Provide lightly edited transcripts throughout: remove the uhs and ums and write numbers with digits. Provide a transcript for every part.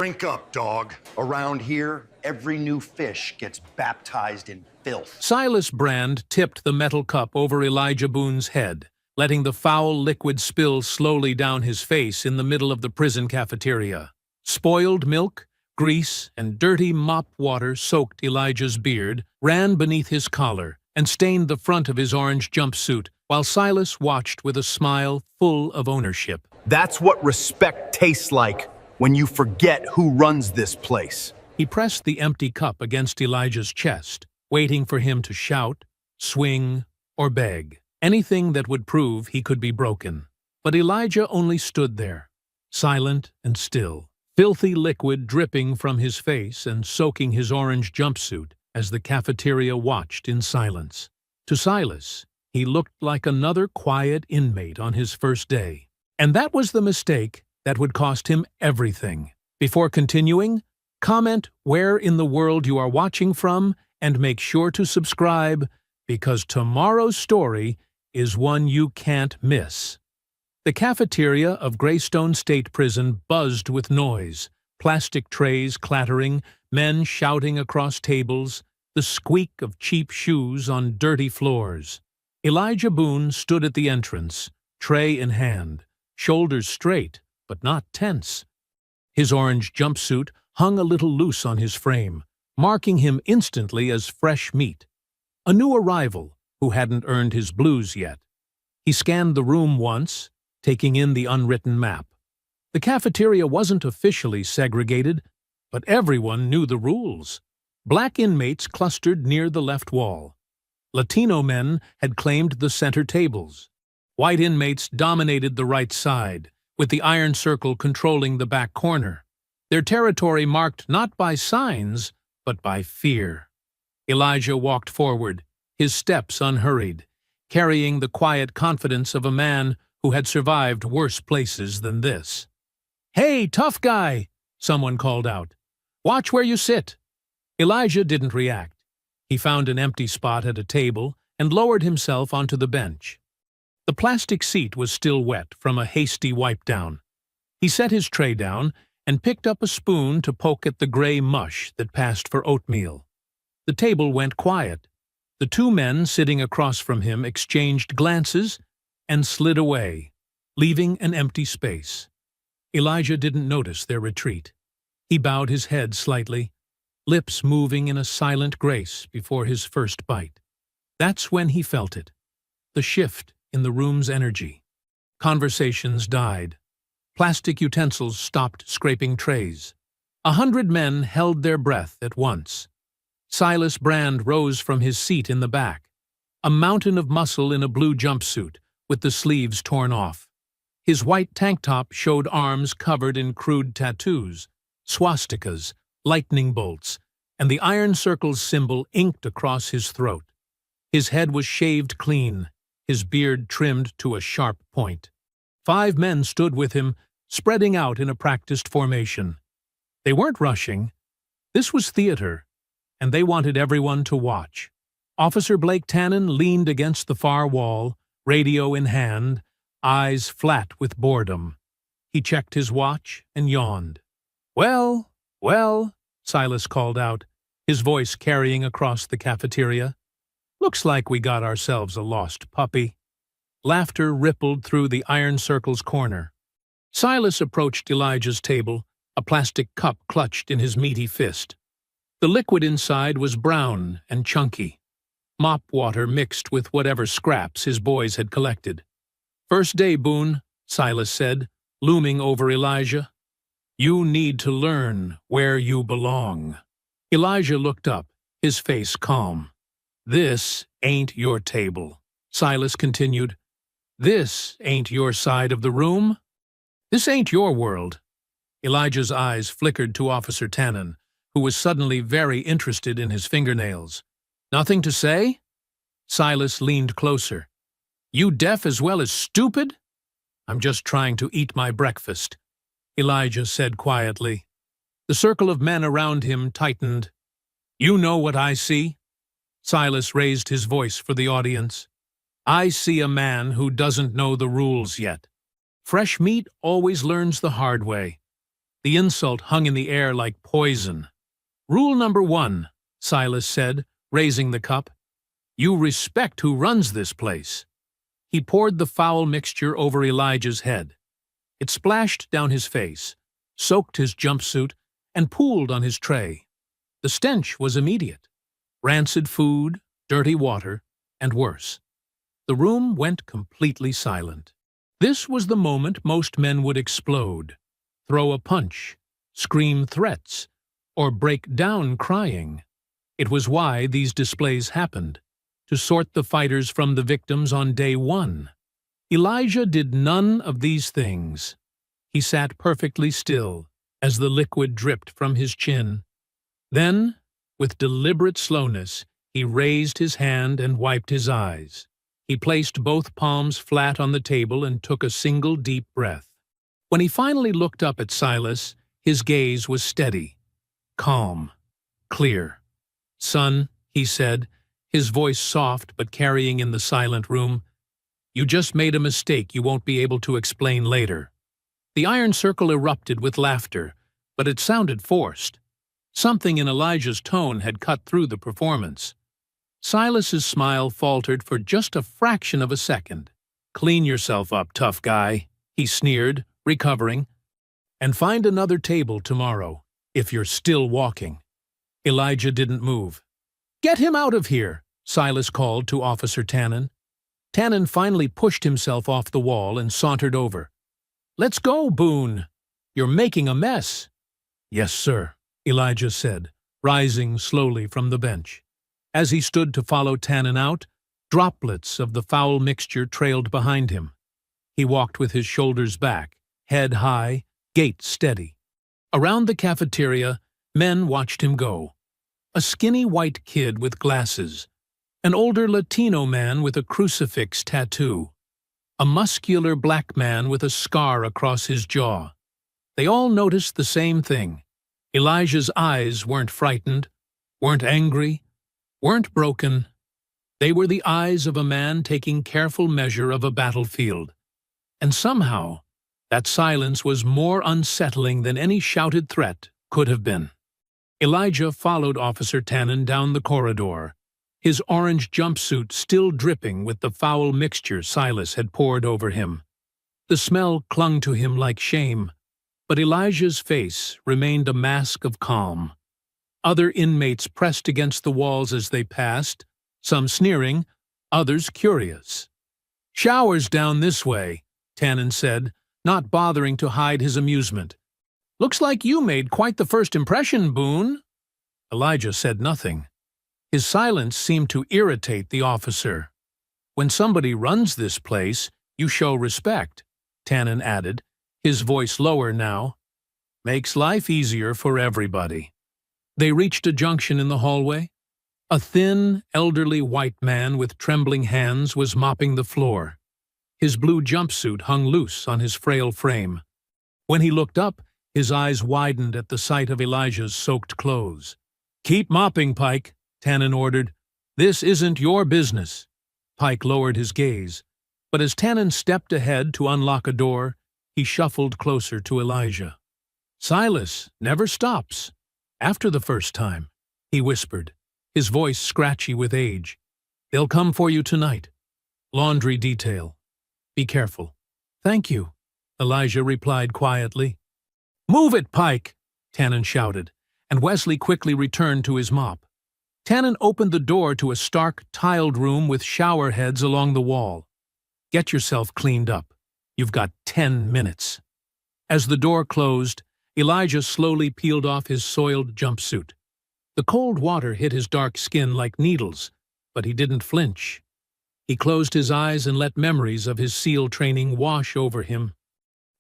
Drink up, dog. Around here, every new fish gets baptized in filth. Silas Brand tipped the metal cup over Elijah Boone's head, letting the foul liquid spill slowly down his face in the middle of the prison cafeteria. Spoiled milk, grease, and dirty mop water soaked Elijah's beard, ran beneath his collar, and stained the front of his orange jumpsuit, while Silas watched with a smile full of ownership. That's what respect tastes like when you forget who runs this place. He pressed the empty cup against Elijah's chest, waiting for him to shout, swing, or beg, anything that would prove he could be broken. But Elijah only stood there, silent and still, filthy liquid dripping from his face and soaking his orange jumpsuit as the cafeteria watched in silence. To Silas, he looked like another quiet inmate on his first day. And that was the mistake that would cost him everything. Before continuing, comment where in the world you are watching from and make sure to subscribe, because tomorrow's story is one you can't miss. The cafeteria of Greystone State Prison buzzed with noise, plastic trays clattering, men shouting across tables, the squeak of cheap shoes on dirty floors. Elijah Boone stood at the entrance, tray in hand, shoulders straight, but not tense. His orange jumpsuit hung a little loose on his frame, marking him instantly as fresh meat. A new arrival who hadn't earned his blues yet. He scanned the room once, taking in the unwritten map. The cafeteria wasn't officially segregated, but everyone knew the rules. Black inmates clustered near the left wall. Latino men had claimed the center tables. White inmates dominated the right side, with the iron circle controlling the back corner. Their territory marked not by signs, but by fear. Elijah walked forward, his steps unhurried, carrying the quiet confidence of a man who had survived worse places than this. "Hey, tough guy!" someone called out. "Watch where you sit." Elijah didn't react. He found an empty spot at a table and lowered himself onto the bench. The plastic seat was still wet from a hasty wipe-down. He set his tray down and picked up a spoon to poke at the gray mush that passed for oatmeal. The table went quiet. The two men sitting across from him exchanged glances and slid away, leaving an empty space. Elijah didn't notice their retreat. He bowed his head slightly, lips moving in a silent grace before his first bite. That's when he felt it, the shift in the room's energy. Conversations died. Plastic utensils stopped scraping trays. 100 men held their breath at once. Silas Brand rose from his seat in the back, a mountain of muscle in a blue jumpsuit, with the sleeves torn off. His white tank top showed arms covered in crude tattoos, swastikas, lightning bolts, and the iron circle's symbol inked across his throat. His head was shaved clean, his beard trimmed to a sharp point. 5 men stood with him, spreading out in a practiced formation. They weren't rushing. This was theater, and they wanted everyone to watch. Officer Blake Tannen leaned against the far wall, radio in hand, eyes flat with boredom. He checked his watch and yawned. "Well, well," Silas called out, his voice carrying across the cafeteria. "Looks like we got ourselves a lost puppy." Laughter rippled through the iron circle's corner. Silas approached Elijah's table, a plastic cup clutched in his meaty fist. The liquid inside was brown and chunky, mop water mixed with whatever scraps his boys had collected. "First day, Boone," Silas said, looming over Elijah. "You need to learn where you belong." Elijah looked up, his face calm. "This ain't your table," Silas continued. "This ain't your side of the room. This ain't your world." Elijah's eyes flickered to Officer Tannen, who was suddenly very interested in his fingernails. "Nothing to say?" Silas leaned closer. "You deaf as well as stupid?" "I'm just trying to eat my breakfast," Elijah said quietly. The circle of men around him tightened. "You know what I see?" Silas raised his voice for the audience. "I see a man who doesn't know the rules yet. Fresh meat always learns the hard way. The insult hung in the air like poison. "Rule number 1, Silas said, raising the cup. You respect who runs this place." He poured the foul mixture over Elijah's head. It splashed down his face, soaked his jumpsuit, and pooled on his tray. The stench was immediate. Rancid food, dirty water, and worse. The room went completely silent. This was the moment most men would explode, throw a punch, scream threats, or break down crying. It was why these displays happened, to sort the fighters from the victims on day 1. Elijah did none of these things. He sat perfectly still as the liquid dripped from his chin. Then, with deliberate slowness, he raised his hand and wiped his eyes. He placed both palms flat on the table and took a single deep breath. When he finally looked up at Silas, his gaze was steady, calm, clear. "Son," he said, his voice soft but carrying in the silent room, "you just made a mistake you won't be able to explain later." The iron circle erupted with laughter, but it sounded forced. Something in Elijah's tone had cut through the performance. Silas's smile faltered for just a fraction of a second. "Clean yourself up, tough guy," he sneered, recovering. "And find another table tomorrow, if you're still walking." Elijah didn't move. "Get him out of here," Silas called to Officer Tannen. Tannen finally pushed himself off the wall and sauntered over. "Let's go, Boone. You're making a mess." "Yes, sir," Elijah said, rising slowly from the bench. As he stood to follow Tannen out, droplets of the foul mixture trailed behind him. He walked with his shoulders back, head high, gait steady. Around the cafeteria, men watched him go. A skinny white kid with glasses, an older Latino man with a crucifix tattoo, a muscular black man with a scar across his jaw. They all noticed the same thing. Elijah's eyes weren't frightened, weren't angry, weren't broken. They were the eyes of a man taking careful measure of a battlefield. And somehow, that silence was more unsettling than any shouted threat could have been. Elijah followed Officer Tannen down the corridor, his orange jumpsuit still dripping with the foul mixture Silas had poured over him. The smell clung to him like shame, but Elijah's face remained a mask of calm. Other inmates pressed against the walls as they passed, some sneering, others curious. "Shower's down this way," Tannen said, not bothering to hide his amusement. "Looks like you made quite the first impression, Boone." Elijah said nothing. His silence seemed to irritate the officer. "When somebody runs this place, you show respect," Tannen added, his voice lower now. "Makes life easier for everybody." They reached a junction in the hallway. A thin, elderly white man with trembling hands was mopping the floor. His blue jumpsuit hung loose on his frail frame. When he looked up, his eyes widened at the sight of Elijah's soaked clothes. "Keep mopping, Pike," Tannen ordered. "This isn't your business." Pike lowered his gaze, but as Tannen stepped ahead to unlock a door, he shuffled closer to Elijah. "Silas never stops. After the first time," he whispered, his voice scratchy with age. "They'll come for you tonight. Laundry detail. Be careful." "Thank you," Elijah replied quietly. "Move it, Pike!" Tannen shouted, and Wesley quickly returned to his mop. Tannen opened the door to a stark, tiled room with shower heads along the wall. "Get yourself cleaned up. You've got 10 minutes." As the door closed, Elijah slowly peeled off his soiled jumpsuit. The cold water hit his dark skin like needles, but he didn't flinch. He closed his eyes and let memories of his SEAL training wash over him.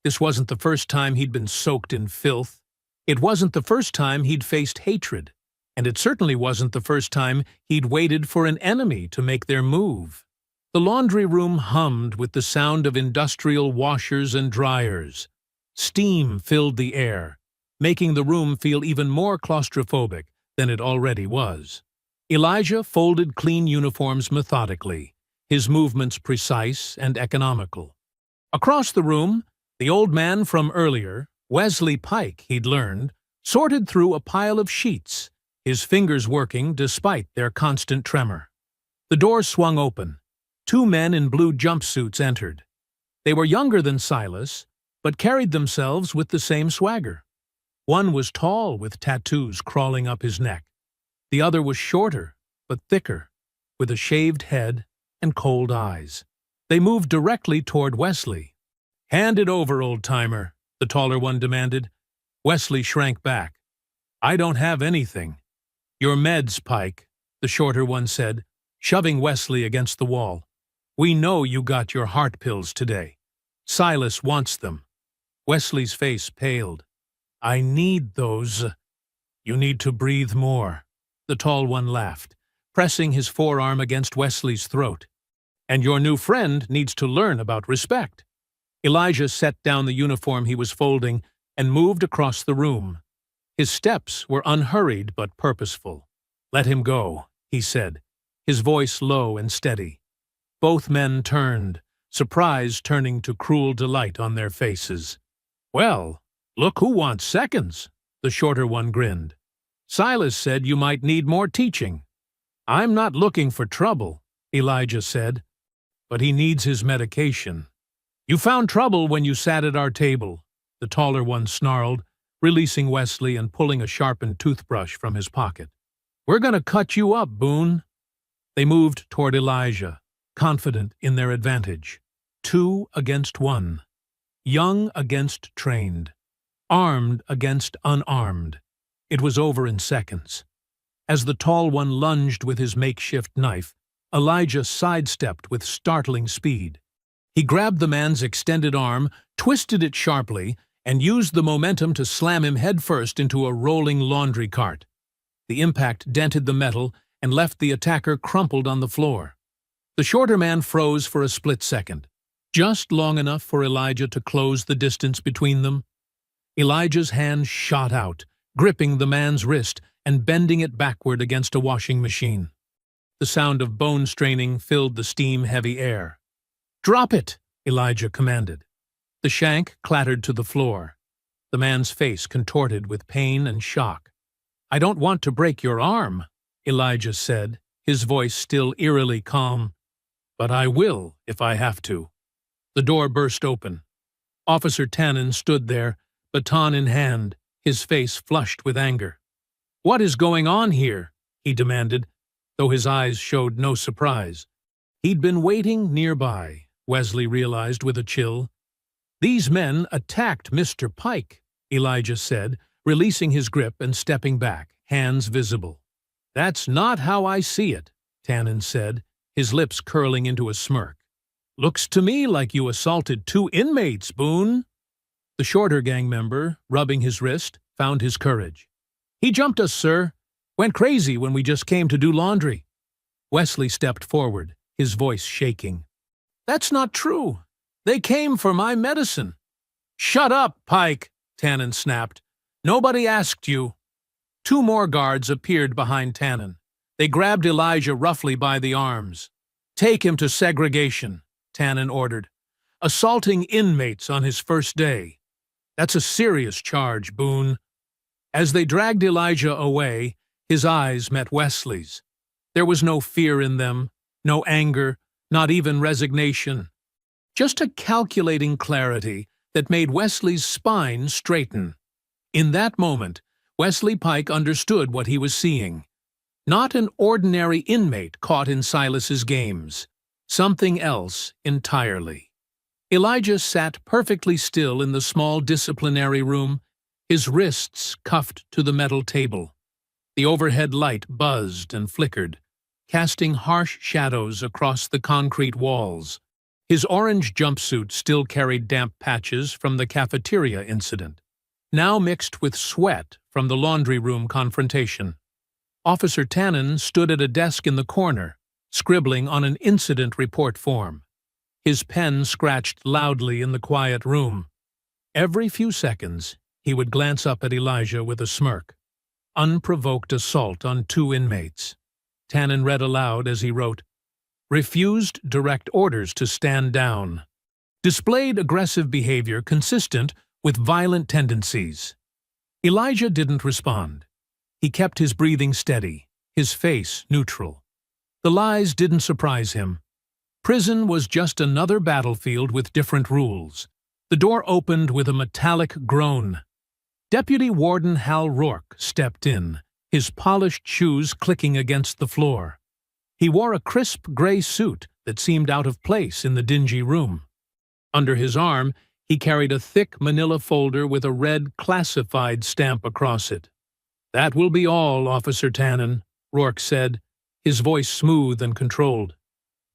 This wasn't the first time he'd been soaked in filth. It wasn't the first time he'd faced hatred, and it certainly wasn't the first time he'd waited for an enemy to make their move. The laundry room hummed with the sound of industrial washers and dryers. Steam filled the air, making the room feel even more claustrophobic than it already was. Elijah folded clean uniforms methodically, his movements precise and economical. Across the room, the old man from earlier, Wesley Pike, he'd learned, sorted through a pile of sheets, his fingers working despite their constant tremor. The door swung open. 2 men in blue jumpsuits entered. They were younger than Silas, but carried themselves with the same swagger. One was tall with tattoos crawling up his neck. The other was shorter, but thicker, with a shaved head and cold eyes. They moved directly toward Wesley. "Hand it over, old-timer," the taller one demanded. Wesley shrank back. "I don't have anything." "Your meds, Pike," the shorter one said, shoving Wesley against the wall. "We know you got your heart pills today. Silas wants them." Wesley's face paled. "I need those." "You need to breathe more," the tall one laughed, pressing his forearm against Wesley's throat. "And your new friend needs to learn about respect." Elijah set down the uniform he was folding and moved across the room. His steps were unhurried but purposeful. "Let him go," he said, his voice low and steady. Both men turned, surprise turning to cruel delight on their faces. "Well, look who wants seconds," the shorter one grinned. "Silas said you might need more teaching." "I'm not looking for trouble," Elijah said, "but he needs his medication." "You found trouble when you sat at our table," the taller one snarled, releasing Wesley and pulling a sharpened toothbrush from his pocket. "We're going to cut you up, Boone." They moved toward Elijah, confident in their advantage. 2 against 1. Young against trained. Armed against unarmed. It was over in seconds. As the tall one lunged with his makeshift knife, Elijah sidestepped with startling speed. He grabbed the man's extended arm, twisted it sharply, and used the momentum to slam him headfirst into a rolling laundry cart. The impact dented the metal and left the attacker crumpled on the floor. The shorter man froze for a split second, just long enough for Elijah to close the distance between them. Elijah's hand shot out, gripping the man's wrist and bending it backward against a washing machine. The sound of bone straining filled the steam-heavy air. "Drop it," Elijah commanded. The shank clattered to the floor. The man's face contorted with pain and shock. "I don't want to break your arm," Elijah said, his voice still eerily calm. "But I will if I have to." The door burst open. Officer Tannen stood there, baton in hand, his face flushed with anger. "What is going on here?" he demanded, though his eyes showed no surprise. He'd been waiting nearby, Wesley realized with a chill. "These men attacked Mr. Pike," Elijah said, releasing his grip and stepping back, hands visible. "That's not how I see it," Tannen said, his lips curling into a smirk. "Looks to me like you assaulted 2 inmates, Boone." The shorter gang member, rubbing his wrist, found his courage. "He jumped us, sir. Went crazy when we just came to do laundry." Wesley stepped forward, his voice shaking. "That's not true. They came for my medicine." "Shut up, Pike," Tannen snapped. "Nobody asked you." 2 more guards appeared behind Tannen. They grabbed Elijah roughly by the arms. "Take him to segregation," Tannen ordered. "Assaulting inmates on his first day. That's a serious charge, Boone." As they dragged Elijah away, his eyes met Wesley's. There was no fear in them, no anger, not even resignation. Just a calculating clarity that made Wesley's spine straighten. In that moment, Wesley Pike understood what he was seeing. Not an ordinary inmate caught in Silas's games. Something else entirely. Elijah sat perfectly still in the small disciplinary room, his wrists cuffed to the metal table. The overhead light buzzed and flickered, casting harsh shadows across the concrete walls. His orange jumpsuit still carried damp patches from the cafeteria incident, now mixed with sweat from the laundry room confrontation. Officer Tannen stood at a desk in the corner, scribbling on an incident report form. His pen scratched loudly in the quiet room. Every few seconds, he would glance up at Elijah with a smirk. Unprovoked assault on 2 inmates. Tannen read aloud as he wrote, "Refused direct orders to stand down. Displayed aggressive behavior consistent with violent tendencies. Elijah didn't respond. He kept his breathing steady, his face neutral. The lies didn't surprise him. Prison was just another battlefield with different rules. The door opened with a metallic groan. Deputy Warden Hal Rourke stepped in, his polished shoes clicking against the floor. He wore a crisp gray suit that seemed out of place in the dingy room. Under his arm, he carried a thick manila folder with a red classified stamp across it. "That will be all, Officer Tannen," Rourke said, his voice smooth and controlled.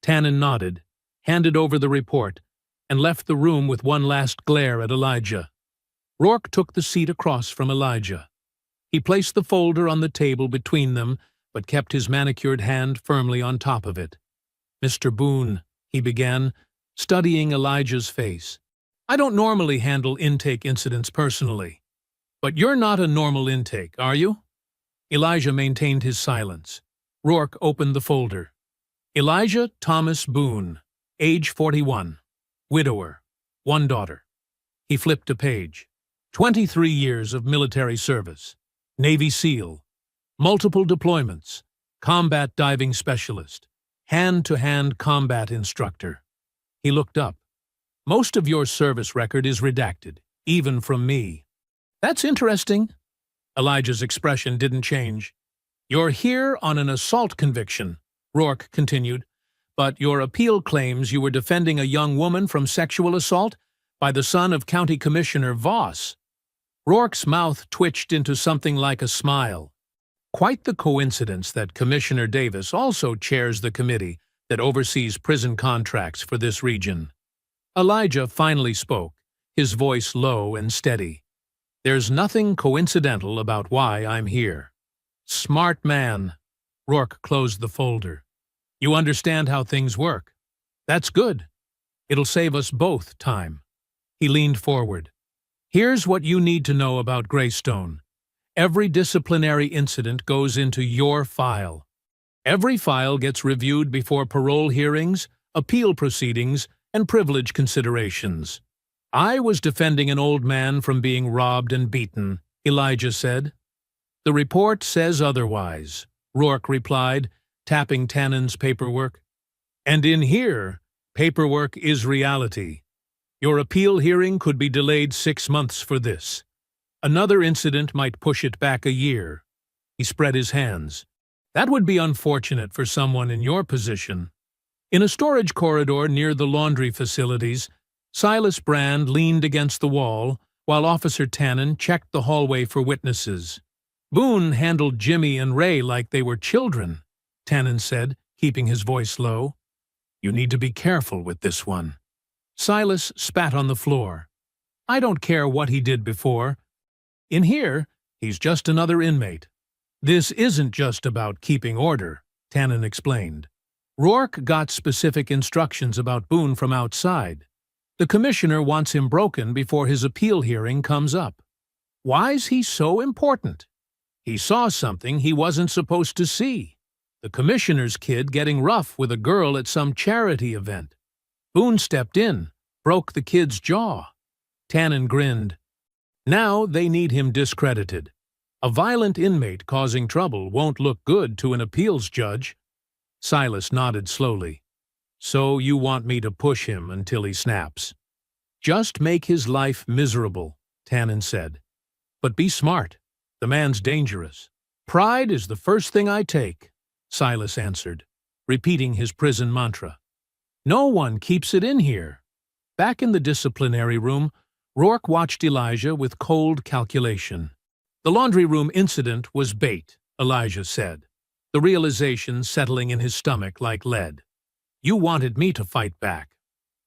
Tannen nodded, handed over the report, and left the room with one last glare at Elijah. Rourke took the seat across from Elijah. He placed the folder on the table between them, but kept his manicured hand firmly on top of it. "Mr. Boone," he began, studying Elijah's face. "I don't normally handle intake incidents personally. But you're not a normal intake, are you?" Elijah maintained his silence. Rourke opened the folder. "Elijah Thomas Boone, age 41, widower, one daughter." He flipped a page. 23 years of military service, Navy SEAL, multiple deployments, combat diving specialist, hand-to-hand combat instructor. He looked up. "Most of your service record is redacted, even from me." "That's interesting." Elijah's expression didn't change. "You're here on an assault conviction," Rourke continued, "but your appeal claims you were defending a young woman from sexual assault by the son of County Commissioner Voss." Rourke's mouth twitched into something like a smile. "Quite the coincidence that Commissioner Davis also chairs the committee that oversees prison contracts for this region." Elijah finally spoke, his voice low and steady. "There's nothing coincidental about why I'm here." "Smart man." Rourke closed the folder. "You understand how things work. That's good. It'll save us both time." He leaned forward. "Here's what you need to know about Greystone. Every disciplinary incident goes into your file. Every file gets reviewed before parole hearings, appeal proceedings, and privilege considerations." "I was defending an old man from being robbed and beaten," Elijah said. "The report says otherwise," Rourke replied, tapping Tannen's paperwork. "And in here, paperwork is reality. Your appeal hearing could be delayed 6 months for this. Another incident might push it back a year." He spread his hands. "That would be unfortunate for someone in your position." In a storage corridor near the laundry facilities, Silas Brand leaned against the wall while Officer Tannen checked the hallway for witnesses. "Boone handled Jimmy and Ray like they were children," Tannen said, keeping his voice low. "You need to be careful with this one." Silas spat on the floor. "I don't care what he did before. In here, he's just another inmate." "This isn't just about keeping order," Tannen explained. "Rourke got specific instructions about Boone from outside. The commissioner wants him broken before his appeal hearing comes up." "Why's he so important?" "He saw something he wasn't supposed to see. The commissioner's kid getting rough with a girl at some charity event. Boone stepped in, broke the kid's jaw." Tannen grinned. "Now they need him discredited. A violent inmate causing trouble won't look good to an appeals judge." Silas nodded slowly. "So you want me to push him until he snaps?" "Just make his life miserable," Tannen said. "But be smart. The man's dangerous." "Pride is the first thing I take," Silas answered, repeating his prison mantra. "No one keeps it in here." Back in the disciplinary room, Rourke watched Elijah with cold calculation. "The laundry room incident was bait," Elijah said, the realization settling in his stomach like lead. "You wanted me to fight back."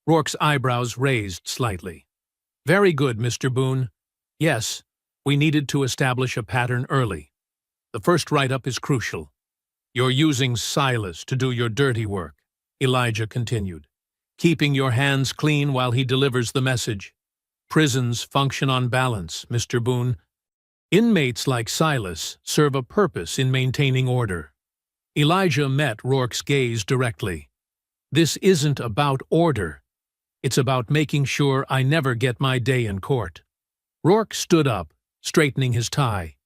Rourke's eyebrows raised slightly. "Very good, Mr. Boone. Yes, we needed to establish a pattern early. The first write-up is crucial. You're using Silas to do your dirty work," Elijah continued, "keeping your hands clean while he delivers the message. Prisons function on balance, Mr. Boone. Inmates like Silas serve a purpose in maintaining order." Elijah met Rourke's gaze directly. "This isn't about order. It's about making sure I never get my day in court." Rourke stood up, straightening his tie.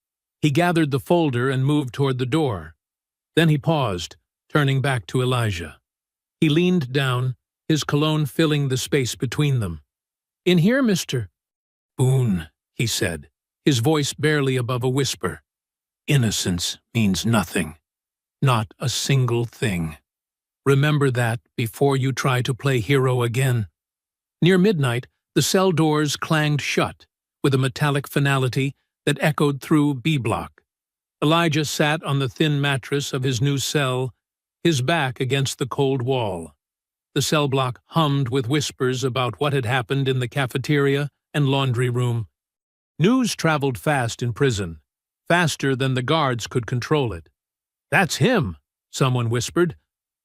He gathered the folder and moved toward the door. Then he paused, turning back to Elijah. He leaned down, his cologne filling the space between them. "In here, Mr. Boone," he said, his voice barely above a whisper. "Innocence means nothing. Not a single thing. Remember that before you try to play hero again." Near midnight, the cell doors clanged shut, with a metallic finality that echoed through B Block. Elijah sat on the thin mattress of his new cell, his back against the cold wall. The cell block hummed with whispers about what had happened in the cafeteria and laundry room. News traveled fast in prison, faster than the guards could control it. "That's him," someone whispered.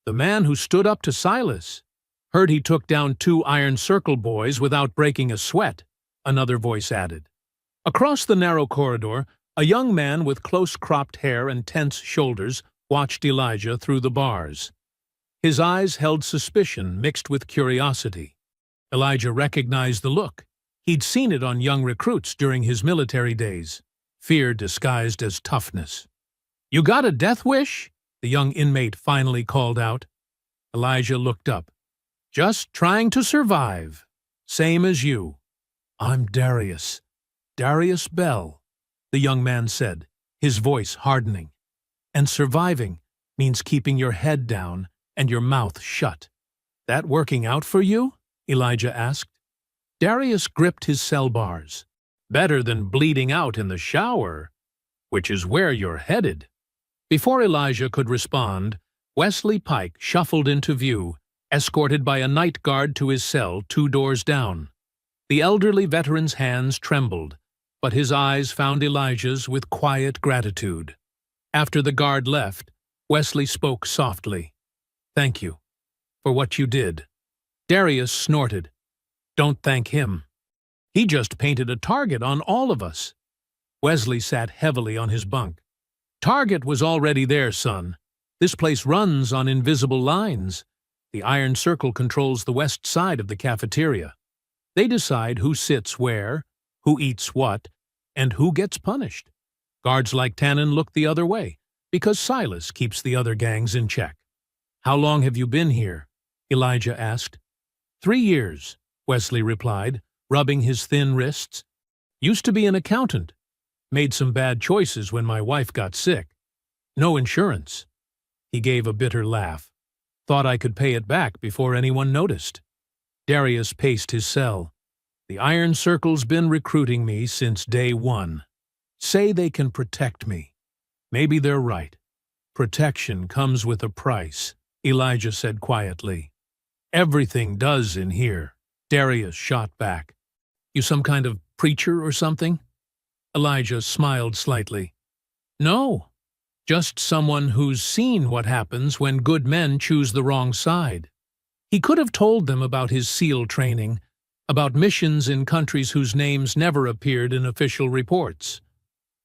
"The man who stood up to Silas. Heard he took down 2 Iron Circle boys without breaking a sweat," another voice added. Across the narrow corridor, a young man with close-cropped hair and tense shoulders watched Elijah through the bars. His eyes held suspicion mixed with curiosity. Elijah recognized the look. He'd seen it on young recruits during his military days. Fear disguised as toughness. "You got a death wish?" the young inmate finally called out. Elijah looked up. "Just trying to survive. Same as you." "I'm Darius. Darius Bell," the young man said, his voice hardening. "And surviving means keeping your head down and your mouth shut." "That working out for you?" Elijah asked. Darius gripped his cell bars. "Better than bleeding out in the shower, which is where you're headed." Before Elijah could respond, Wesley Pike shuffled into view, escorted by a night guard to his cell 2 doors down. The elderly veteran's hands trembled, but his eyes found Elijah's with quiet gratitude. After the guard left, Wesley spoke softly. "Thank you for what you did." Darius snorted. "Don't thank him. He just painted a target on all of us." Wesley sat heavily on his bunk. "Target was already there, son. This place runs on invisible lines. The Iron Circle controls the west side of the cafeteria. They decide who sits where, who eats what, and who gets punished. Guards like Tannen look the other way, because Silas keeps the other gangs in check." "How long have you been here?" Elijah asked. 3 years, Wesley replied, rubbing his thin wrists. "Used to be an accountant. Made some bad choices when my wife got sick. No insurance." He gave a bitter laugh. "Thought I could pay it back before anyone noticed." Darius paced his cell. "The Iron Circle's been recruiting me since day 1. Say they can protect me. Maybe they're right. Protection comes with a price," Elijah said quietly. "Everything does in here," Darius shot back. "You some kind of preacher or something?" Elijah smiled slightly. "No, just someone who's seen what happens when good men choose the wrong side." He could have told them about his SEAL training, about missions in countries whose names never appeared in official reports,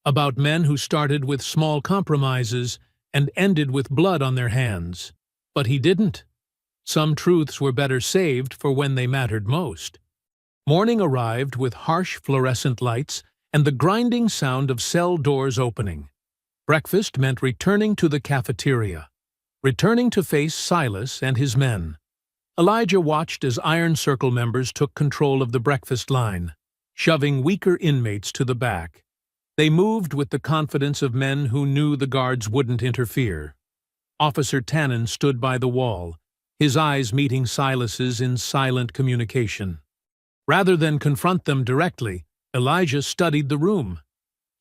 about men who started with small compromises and ended with blood on their hands. But he didn't. Some truths were better saved for when they mattered most. Morning arrived with harsh fluorescent lights and the grinding sound of cell doors opening. Breakfast meant returning to the cafeteria, returning to face Silas and his men. Elijah watched as Iron Circle members took control of the breakfast line, shoving weaker inmates to the back. They moved with the confidence of men who knew the guards wouldn't interfere. Officer Tannen stood by the wall, his eyes meeting Silas's in silent communication. Rather than confront them directly, Elijah studied the room.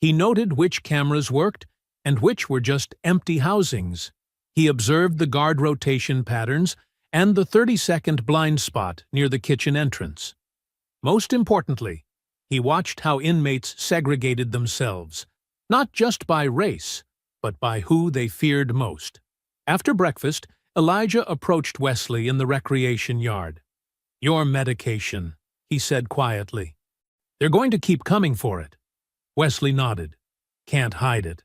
He noted which cameras worked and which were just empty housings. He observed the guard rotation patterns and the 30-second blind spot near the kitchen entrance. Most importantly, he watched how inmates segregated themselves, not just by race, but by who they feared most. After breakfast, Elijah approached Wesley in the recreation yard. "Your medication," he said quietly. "They're going to keep coming for it." Wesley nodded. "Can't hide it.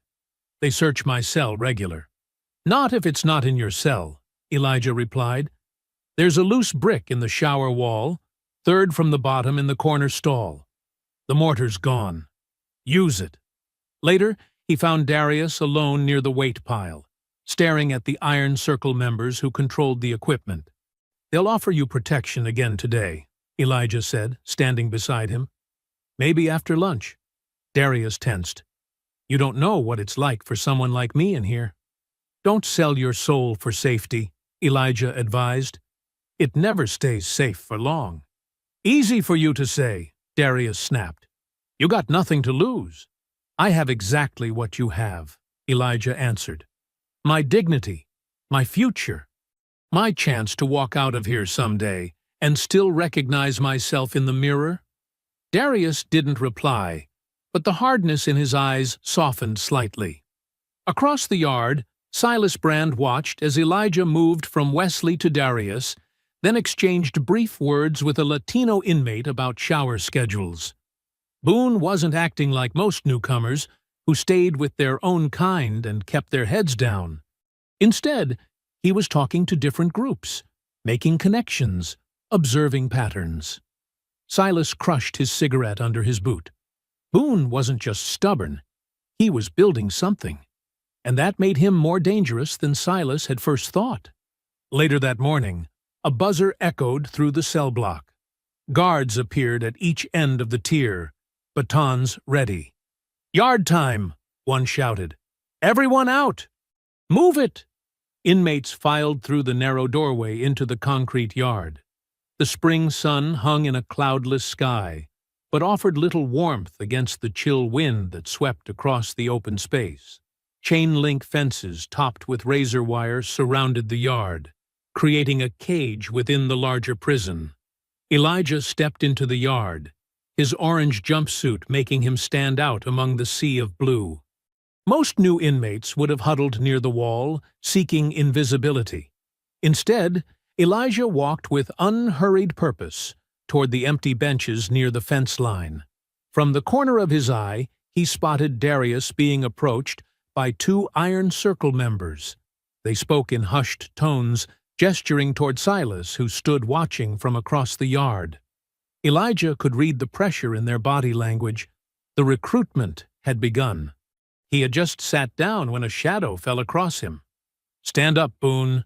They search my cell regular." "Not if it's not in your cell," Elijah replied. "There's a loose brick in the shower wall, 3rd from the bottom in the corner stall. The mortar's gone. Use it. Later, he found Darius alone near the weight pile, staring at the Iron Circle members who controlled the equipment. "They'll offer you protection again today," Elijah said, standing beside him. "Maybe after lunch." Darius tensed. "You don't know what it's like for someone like me in here." "Don't sell your soul for safety," Elijah advised. "It never stays safe for long." "Easy for you to say," Darius snapped. "You got nothing to lose." "I have exactly what you have," Elijah answered. "My dignity, my future, my chance to walk out of here someday and still recognize myself in the mirror." Darius didn't reply, but the hardness in his eyes softened slightly. Across the yard, Silas Brand watched as Elijah moved from Wesley to Darius, then exchanged brief words with a Latino inmate about shower schedules. Boone wasn't acting like most newcomers, who stayed with their own kind and kept their heads down. Instead, he was talking to different groups, making connections, observing patterns. Silas crushed his cigarette under his boot. Boone wasn't just stubborn, he was building something, and that made him more dangerous than Silas had first thought. Later that morning, a buzzer echoed through the cell block. Guards appeared at each end of the tier, batons ready. "Yard time," one shouted. "Everyone out! Move it!" Inmates filed through the narrow doorway into the concrete yard. The spring sun hung in a cloudless sky, but offered little warmth against the chill wind that swept across the open space. Chain-link fences topped with razor wire surrounded the yard, creating a cage within the larger prison. Elijah stepped into the yard, his orange jumpsuit making him stand out among the sea of blue. Most new inmates would have huddled near the wall, seeking invisibility. Instead, Elijah walked with unhurried purpose toward the empty benches near the fence line. From the corner of his eye, he spotted Darius being approached by two Iron Circle members. They spoke in hushed tones, gesturing toward Silas, who stood watching from across the yard. Elijah could read the pressure in their body language. The recruitment had begun. He had just sat down when a shadow fell across him. "Stand up, Boone."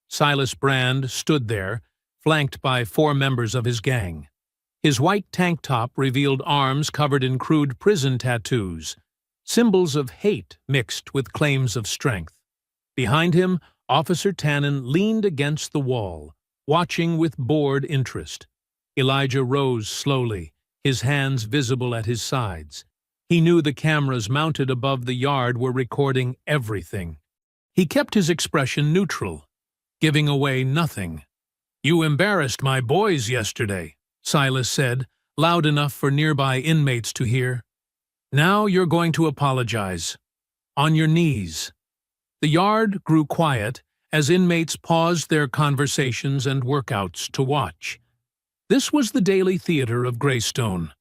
Silas Brand stood there, flanked by 4 members of his gang. His white tank top revealed arms covered in crude prison tattoos, symbols of hate mixed with claims of strength. Behind him, Officer Tannen leaned against the wall, watching with bored interest. Elijah rose slowly, his hands visible at his sides. He knew the cameras mounted above the yard were recording everything. He kept his expression neutral, giving away nothing. "You embarrassed my boys yesterday," Silas said, loud enough for nearby inmates to hear. "Now you're going to apologize. On your knees." The yard grew quiet as inmates paused their conversations and workouts to watch. This was the daily theater of Greystone,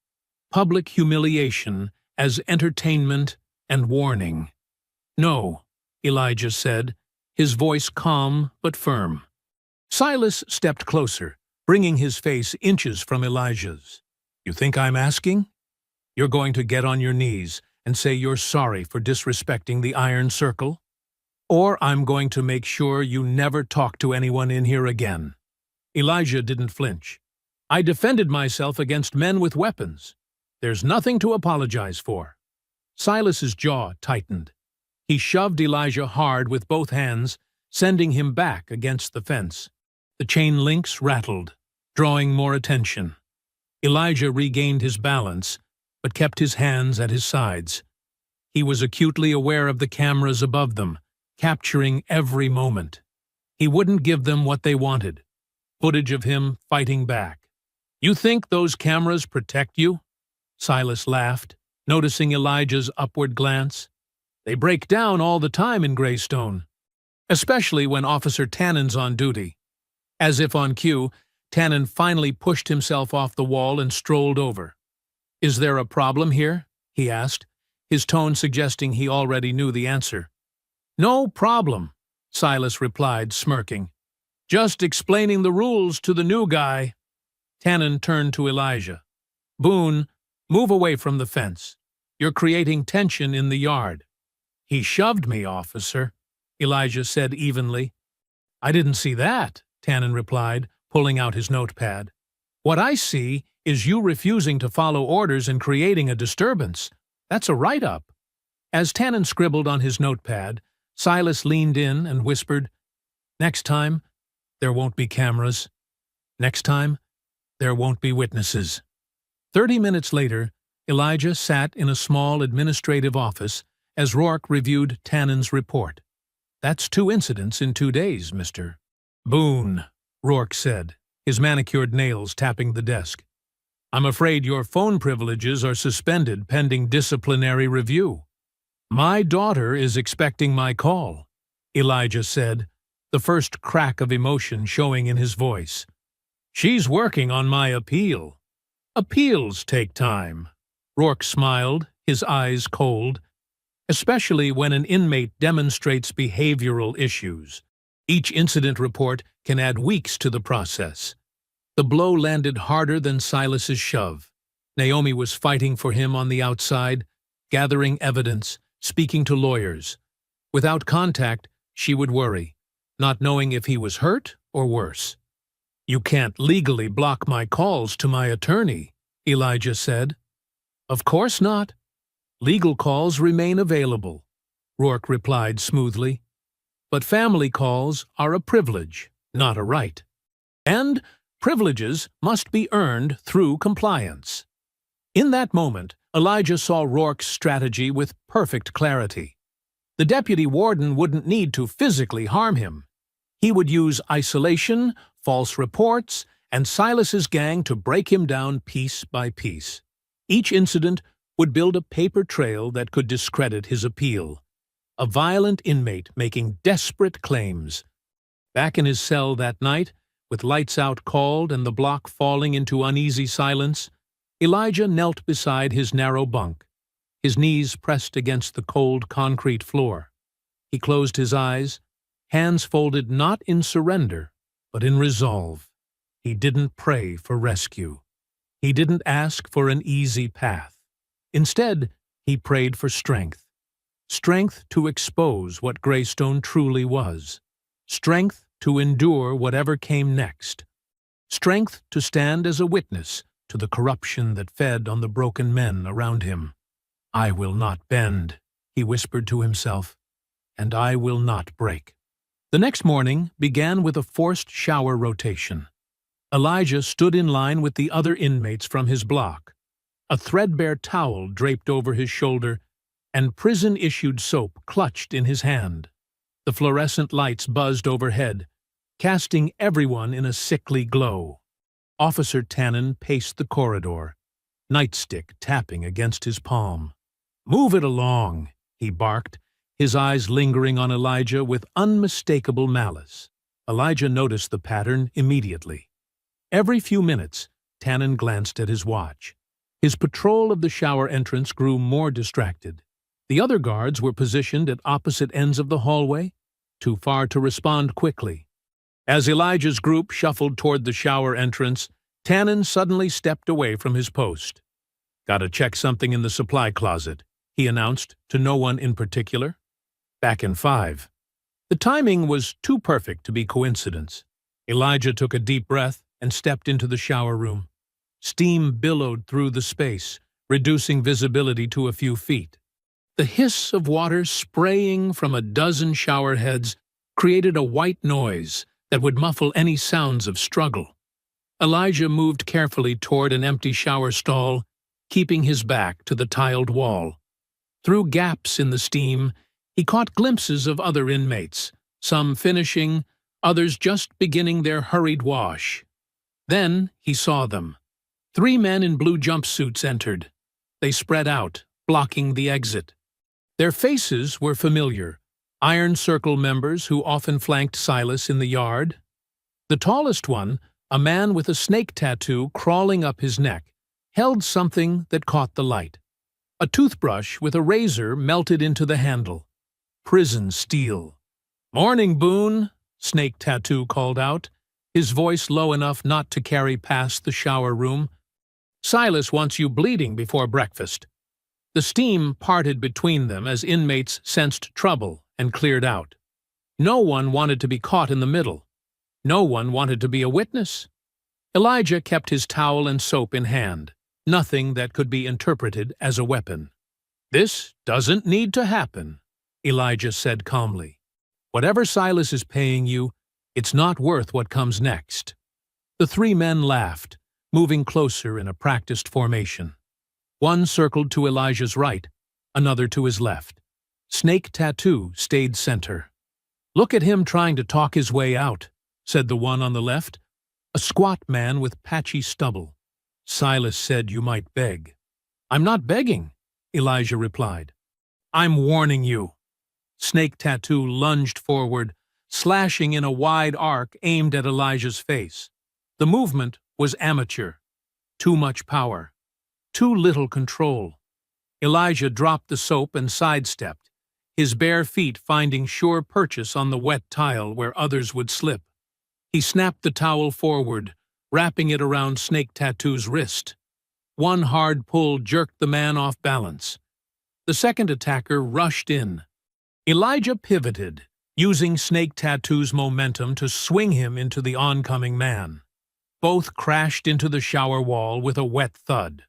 public humiliation as entertainment and warning. "No," Elijah said, his voice calm but firm. Silas stepped closer, bringing his face inches from Elijah's. "You think I'm asking? You're going to get on your knees and say you're sorry for disrespecting the Iron Circle? Or I'm going to make sure you never talk to anyone in here again." Elijah didn't flinch. "I defended myself against men with weapons. There's nothing to apologize for." Silas's jaw tightened. He shoved Elijah hard with both hands, sending him back against the fence. The chain links rattled, drawing more attention. Elijah regained his balance, but kept his hands at his sides. He was acutely aware of the cameras above them, capturing every moment. He wouldn't give them what they wanted, footage of him fighting back. "You think those cameras protect you?" Silas laughed, noticing Elijah's upward glance. "They break down all the time in Greystone, especially when Officer Tannen's on duty." As if on cue, Tannen finally pushed himself off the wall and strolled over. "Is there a problem here?" he asked, his tone suggesting he already knew the answer. "No problem," Silas replied, smirking. "Just explaining the rules to the new guy." Tannen turned to Elijah. "Boone, Move away from the fence. You're creating tension in the yard. He shoved me, officer, Elijah said evenly. I didn't see that, Tannen replied, pulling out his notepad. What I see is you refusing to follow orders and creating a disturbance. That's a write-up. As Tannen scribbled on his notepad, Silas leaned in and whispered, Next time, there won't be cameras. Next time, there won't be witnesses. 30 minutes later, Elijah sat in a small administrative office as Rourke reviewed Tannen's report. That's 2 incidents in 2 days, Mr. Boone, Rourke said, his manicured nails tapping the desk. I'm afraid your phone privileges are suspended pending disciplinary review. My daughter is expecting my call, Elijah said, the first crack of emotion showing in his voice. She's working on my appeal. Appeals take time. Rourke smiled, his eyes cold, especially when an inmate demonstrates behavioral issues. Each incident report can add weeks to the process. The blow landed harder than Silas's shove. Naomi was fighting for him on the outside, gathering evidence, speaking to lawyers. Without contact, she would worry, not knowing if he was hurt or worse. You can't legally block my calls to my attorney, Elijah said. Of course not. Legal calls remain available, Rourke replied smoothly. But family calls are a privilege, not a right. And privileges must be earned through compliance. In that moment, Elijah saw Rourke's strategy with perfect clarity. The deputy warden wouldn't need to physically harm him. He would use isolation, false reports, and Silas's gang to break him down piece by piece. Each incident would build a paper trail that could discredit his appeal. A violent inmate making desperate claims. Back in his cell that night, with lights out called and the block falling into uneasy silence, Elijah knelt beside his narrow bunk, his knees pressed against the cold concrete floor. He closed his eyes, hands folded not in surrender, but in resolve. He didn't pray for rescue. He didn't ask for an easy path. Instead, he prayed for strength. Strength to expose what Greystone truly was. Strength to endure whatever came next. Strength to stand as a witness to the corruption that fed on the broken men around him. I will not bend, he whispered to himself, and I will not break. The next morning began with a forced shower rotation. Elijah stood in line with the other inmates from his block, a threadbare towel draped over his shoulder and prison-issued soap clutched in his hand. The fluorescent lights buzzed overhead, casting everyone in a sickly glow. Officer Tannen paced the corridor, nightstick tapping against his palm. "Move it along," he barked, his eyes lingering on Elijah with unmistakable malice. Elijah noticed the pattern immediately. Every few minutes, Tannen glanced at his watch. His patrol of the shower entrance grew more distracted. The other guards were positioned at opposite ends of the hallway, too far to respond quickly. As Elijah's group shuffled toward the shower entrance, Tannen suddenly stepped away from his post. "Gotta check something in the supply closet," he announced to no one in particular. "Back in 5. The timing was too perfect to be coincidence. Elijah took a deep breath and stepped into the shower room. Steam billowed through the space, reducing visibility to a few feet. The hiss of water spraying from a dozen shower heads created a white noise that would muffle any sounds of struggle. Elijah moved carefully toward an empty shower stall, keeping his back to the tiled wall. Through gaps in the steam, he caught glimpses of other inmates, some finishing, others just beginning their hurried wash. Then he saw them. 3 men in blue jumpsuits entered. They spread out, blocking the exit. Their faces were familiar, Iron Circle members who often flanked Silas in the yard. The tallest one, a man with a snake tattoo crawling up his neck, held something that caught the light. A toothbrush with a razor melted into the handle. Prison steel. "Morning, Boone," Snake Tattoo called out, his voice low enough not to carry past the shower room. Silas wants you bleeding before breakfast." The steam parted between them as inmates sensed trouble and cleared out. No one wanted to be caught in the middle. No one wanted to be a witness. Elijah kept his towel and soap in hand, nothing that could be interpreted as a weapon. "This doesn't need to happen," Elijah said calmly. "Whatever Silas is paying you, it's not worth what comes next." The three men laughed, moving closer in a practiced formation. One circled to Elijah's right, another to his left. Snake Tattoo stayed center. "Look at him trying to talk his way out," said the one on the left, a squat man with patchy stubble. "Silas said you might beg." "I'm not begging," Elijah replied. "I'm warning you." Snake Tattoo lunged forward, slashing in a wide arc aimed at Elijah's face. The movement was amateur. Too much power. Too little control. Elijah dropped the soap and sidestepped, his bare feet finding sure purchase on the wet tile where others would slip. He snapped the towel forward, wrapping it around Snake Tattoo's wrist. One hard pull jerked the man off balance. The second attacker rushed in. Elijah pivoted, using Snake Tattoo's momentum to swing him into the oncoming man. Both crashed into the shower wall with a wet thud.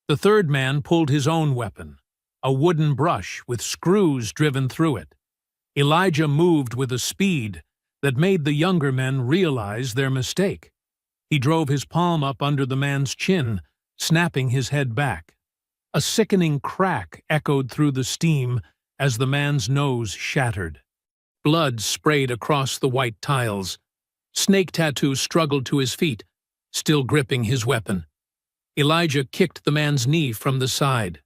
The third man pulled his own weapon, a wooden brush with screws driven through it. Elijah moved with a speed that made the younger men realize their mistake. He drove his palm up under the man's chin, snapping his head back. A sickening crack echoed through the steam as the man's nose shattered. Blood sprayed across the white tiles. Snake Tattoo struggled to his feet, still gripping his weapon. Elijah kicked the man's knee from the side.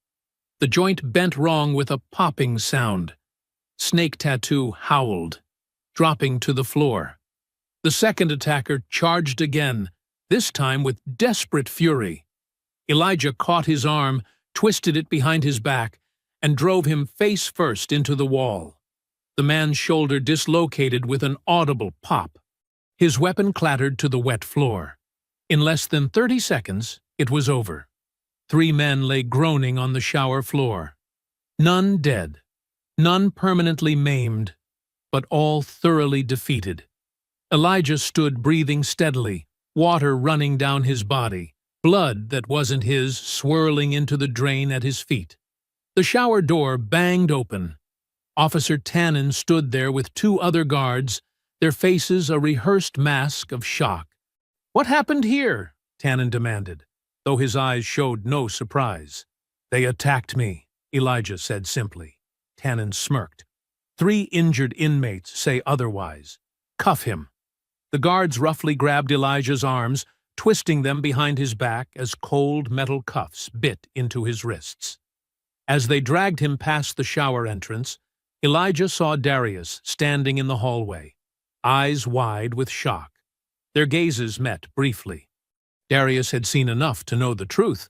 The joint bent wrong with a popping sound. Snake Tattoo howled, dropping to the floor. The second attacker charged again, this time with desperate fury. Elijah caught his arm, twisted it behind his back, and drove him face first into the wall. The man's shoulder dislocated with an audible pop. His weapon clattered to the wet floor. In less than 30 seconds, it was over. Three men lay groaning on the shower floor. None dead, none permanently maimed, but all thoroughly defeated. Elijah stood breathing steadily, water running down his body, blood that wasn't his swirling into the drain at his feet. The shower door banged open. Officer Tannen stood there with two other guards, their faces a rehearsed mask of shock. "What happened here?" Tannen demanded, though his eyes showed no surprise. "They attacked me," Elijah said simply. Tannen smirked. "3 injured inmates say otherwise. Cuff him." The guards roughly grabbed Elijah's arms, twisting them behind his back as cold metal cuffs bit into his wrists. As they dragged him past the shower entrance, Elijah saw Darius standing in the hallway, eyes wide with shock. Their gazes met briefly. Darius had seen enough to know the truth,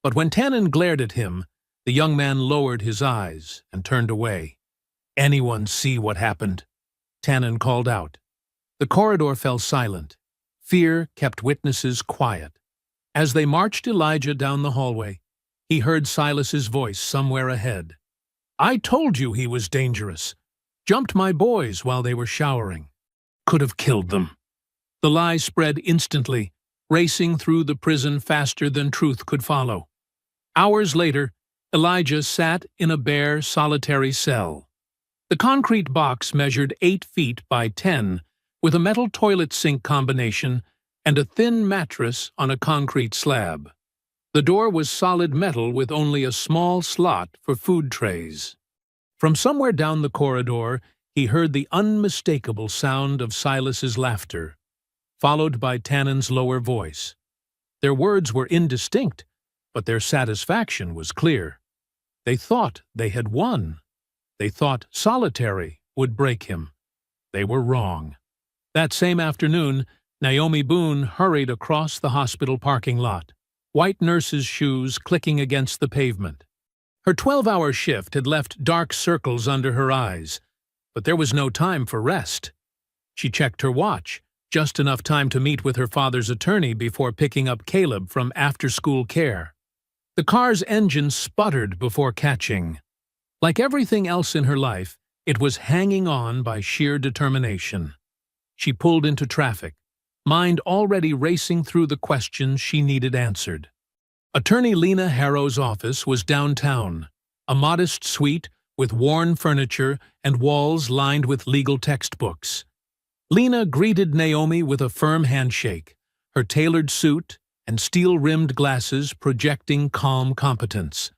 but when Tannen glared at him, the young man lowered his eyes and turned away. "Anyone see what happened?" Tannen called out. The corridor fell silent. Fear kept witnesses quiet. As they marched Elijah down the hallway, he heard Silas's voice somewhere ahead. "I told you he was dangerous. Jumped my boys while they were showering. Could have killed them." The lie spread instantly, racing through the prison faster than truth could follow. Hours later, Elijah sat in a bare, solitary cell. The concrete box measured 8 feet by 10, with a metal toilet sink combination and a thin mattress on a concrete slab. The door was solid metal with only a small slot for food trays. From somewhere down the corridor, he heard the unmistakable sound of Silas's laughter, followed by Tannen's lower voice. Their words were indistinct, but their satisfaction was clear. They thought they had won. They thought solitary would break him. They were wrong. That same afternoon, Naomi Boone hurried across the hospital parking lot, white nurse's shoes clicking against the pavement. Her 12-hour shift had left dark circles under her eyes, but there was no time for rest. She checked her watch, just enough time to meet with her father's attorney before picking up Caleb from after-school care. The car's engine sputtered before catching. Like everything else in her life, it was hanging on by sheer determination. She pulled into traffic, mind already racing through the questions she needed answered. Attorney Lena Harrow's office was downtown, a modest suite with worn furniture and walls lined with legal textbooks. Lena greeted Naomi with a firm handshake, her tailored suit and steel-rimmed glasses projecting calm competence.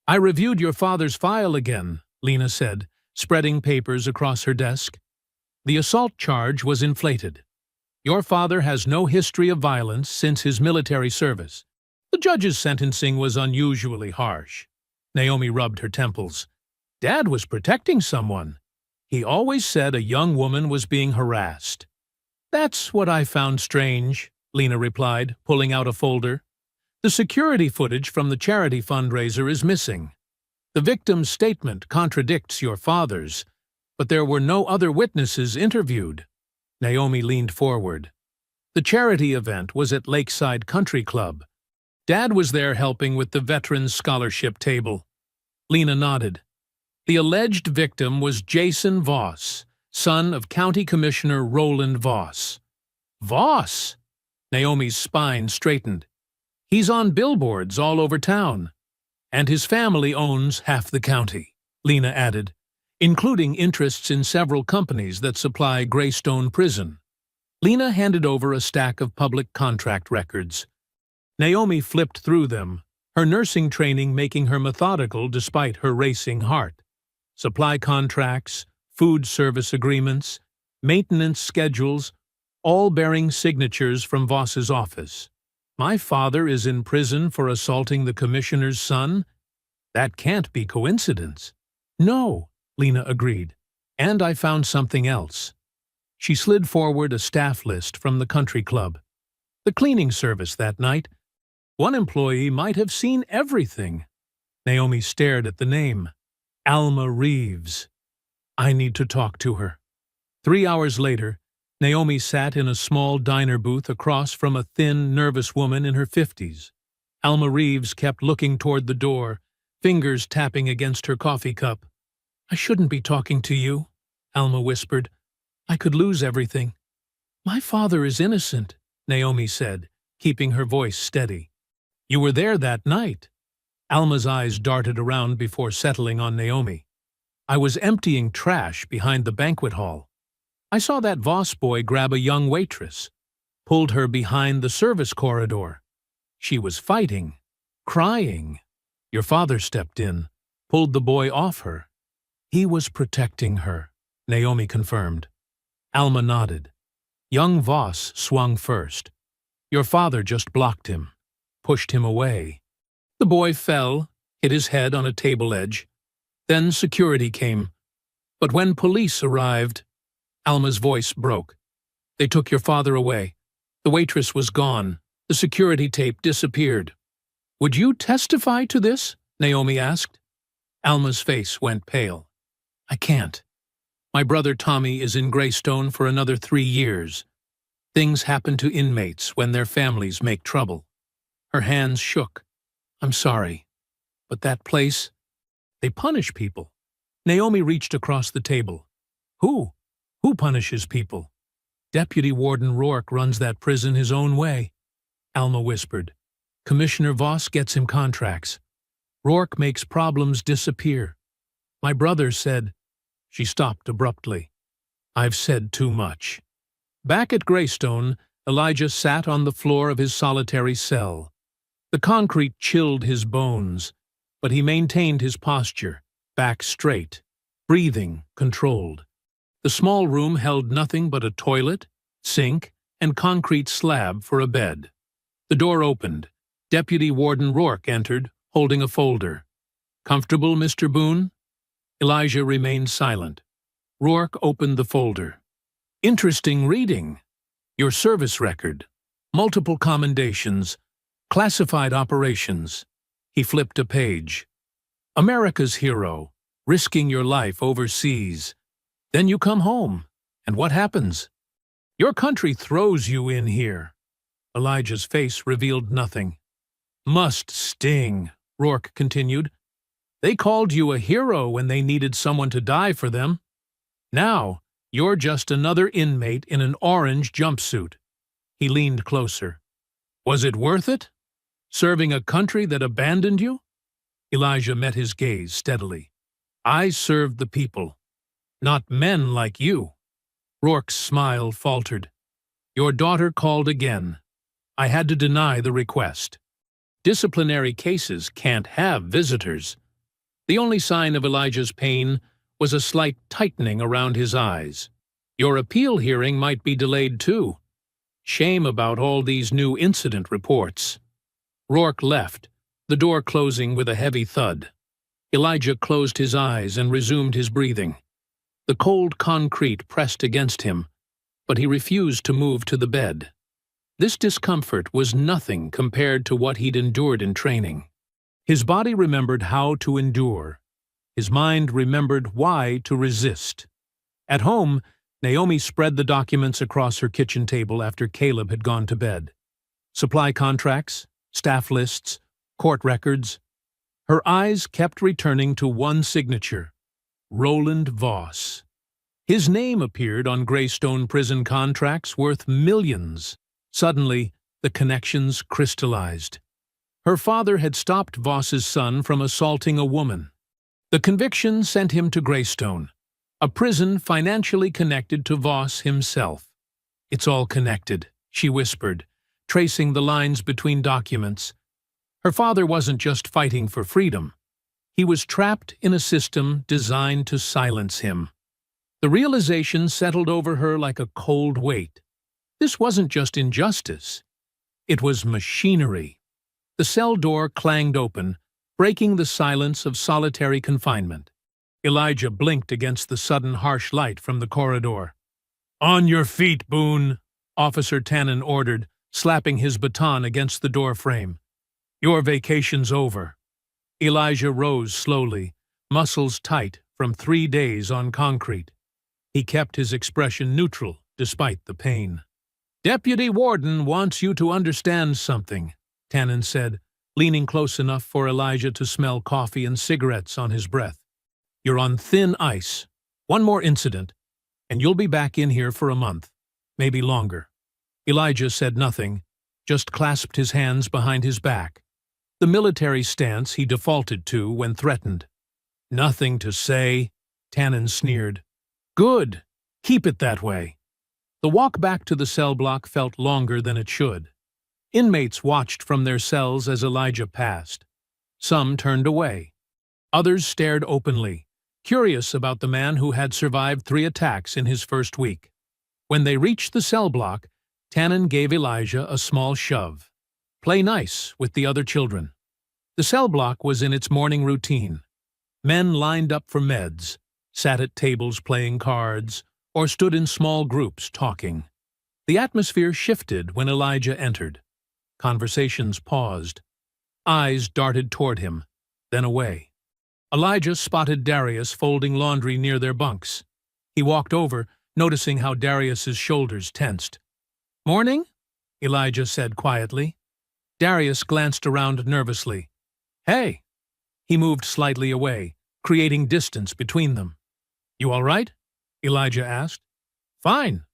"I reviewed your father's file again," Lena said, spreading papers across her desk. "The assault charge was inflated. Your father has no history of violence since his military service. The judge's sentencing was unusually harsh." Naomi rubbed her temples. "Dad was protecting someone. He always said a young woman was being harassed." "That's what I found strange," Lena replied, pulling out a folder. "The security footage from the charity fundraiser is missing. The victim's statement contradicts your father's, but there were no other witnesses interviewed." Naomi leaned forward. "The charity event was at Lakeside Country Club. Dad was there helping with the Veterans Scholarship table." Lena nodded. "The alleged victim was Jason Voss, son of County Commissioner Roland Voss." "Voss?" Naomi's spine straightened. "He's on billboards all over town. And his family owns half the county," Lena added, "including interests in several companies that supply Greystone Prison." Lena handed over a stack of public contract records. Naomi flipped through them, her nursing training making her methodical despite her racing heart. Supply contracts, food service agreements, maintenance schedules, all bearing signatures from Voss's office. "My father is in prison for assaulting the commissioner's son? That can't be coincidence." "No," Lena agreed. "And I found something else." She slid forward a staff list from the country club. "The cleaning service that night. One employee might have seen everything." Naomi stared at the name. "Alma Reeves. I need to talk to her." 3 hours later, Naomi sat in a small diner booth across from a thin, nervous woman in her 50s. Alma Reeves kept looking toward the door, fingers tapping against her coffee cup. "I shouldn't be talking to you," Alma whispered. "I could lose everything." "My father is innocent," Naomi said, keeping her voice steady. "You were there that night." Alma's eyes darted around before settling on Naomi. "I was emptying trash behind the banquet hall. I saw that Voss boy grab a young waitress, pulled her behind the service corridor. She was fighting, crying. Your father stepped in, pulled the boy off her. He was protecting her," Naomi confirmed. Alma nodded. "Young Voss swung first. Your father just blocked him, pushed him away. The boy fell, hit his head on a table edge. Then security came. But when police arrived..." Alma's voice broke. "They took your father away. The waitress was gone. The security tape disappeared." "Would you testify to this?" Naomi asked. Alma's face went pale. "I can't. My brother Tommy is in Greystone for another 3 years. Things happen to inmates when their families make trouble." Her hands shook. "I'm sorry. But that place, they punish people." Naomi reached across the table. "Who? Who punishes people?" "Deputy Warden Rourke runs that prison his own way," Alma whispered. "Commissioner Voss gets him contracts. Rourke makes problems disappear. My brother said..." She stopped abruptly. "I've said too much." Back at Greystone, Elijah sat on the floor of his solitary cell. The concrete chilled his bones, but he maintained his posture, back straight, breathing controlled. The small room held nothing but a toilet, sink, and concrete slab for a bed. The door opened. Deputy Warden Rourke entered, holding a folder. "Comfortable, Mr. Boone?" Elijah remained silent. Rourke opened the folder. "Interesting reading. Your service record. Multiple commendations. Classified operations." He flipped a page. "America's hero, risking your life overseas. Then you come home, and what happens?" Your country throws you in here. Elijah's face revealed nothing. Must sting, Rourke continued. They called you a hero when they needed someone to die for them. Now, you're just another inmate in an orange jumpsuit. He leaned closer. Was it worth it? Serving a country that abandoned you? Elijah met his gaze steadily. I served the people, not men like you. Rourke's smile faltered. Your daughter called again. I had to deny the request. Disciplinary cases can't have visitors. The only sign of Elijah's pain was a slight tightening around his eyes. Your appeal hearing might be delayed too. Shame about all these new incident reports. Rourke left, the door closing with a heavy thud. Elijah closed his eyes and resumed his breathing. The cold concrete pressed against him, but he refused to move to the bed. This discomfort was nothing compared to what he'd endured in training. His body remembered how to endure. His mind remembered why to resist. At home, Naomi spread the documents across her kitchen table after Caleb had gone to bed. Supply contracts, staff lists, court records. Her eyes kept returning to one signature, Roland Voss. His name appeared on Greystone prison contracts worth millions. Suddenly, the connections crystallized. Her father had stopped Voss's son from assaulting a woman. The conviction sent him to Greystone, a prison financially connected to Voss himself. It's all connected, she whispered, tracing the lines between documents. Her father wasn't just fighting for freedom. He was trapped in a system designed to silence him. The realization settled over her like a cold weight. This wasn't just injustice. It was machinery. The cell door clanged open, breaking the silence of solitary confinement. Elijah blinked against the sudden harsh light from the corridor. On your feet, Boone, Officer Tannen ordered, slapping his baton against the door frame. Your vacation's over. Elijah rose slowly, muscles tight from 3 days on concrete. He kept his expression neutral despite the pain. Deputy Warden wants you to understand something, Tannen said, leaning close enough for Elijah to smell coffee and cigarettes on his breath. You're on thin ice. One more incident, and you'll be back in here for a month, maybe longer. Elijah said nothing, just clasped his hands behind his back, the military stance he defaulted to when threatened. Nothing to say, Tannen sneered. Good. Keep it that way. The walk back to the cell block felt longer than it should. Inmates watched from their cells as Elijah passed. Some turned away. Others stared openly, curious about the man who had survived 3 attacks in his first week. When they reached the cell block, Tannen gave Elijah a small shove. Play nice with the other children. The cell block was in its morning routine. Men lined up for meds, sat at tables playing cards, or stood in small groups talking. The atmosphere shifted when Elijah entered. Conversations paused. Eyes darted toward him, then away. Elijah spotted Darius folding laundry near their bunks. He walked over, noticing how Darius's shoulders tensed. Morning? Elijah said quietly. Darius glanced around nervously. Hey! He moved slightly away, creating distance between them. You all right? Elijah asked. Fine.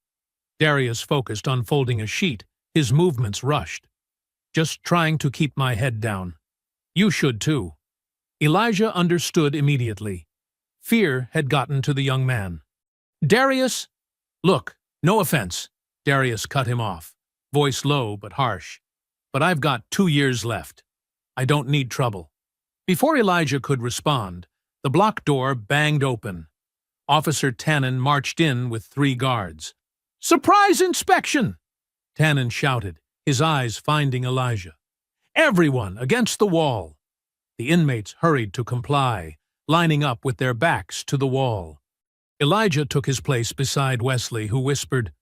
Darius focused on folding a sheet, his movements rushed. Just trying to keep my head down. You should too. Elijah understood immediately. Fear had gotten to the young man. Darius! Look, no offense. Darius cut him off, voice low but harsh. But I've got 2 years left. I don't need trouble. Before Elijah could respond, the block door banged open. Officer Tannen marched in with 3 guards. Surprise inspection! Tannen shouted, his eyes finding Elijah. Everyone against the wall! The inmates hurried to comply, lining up with their backs to the wall. Elijah took his place beside Wesley, who whispered,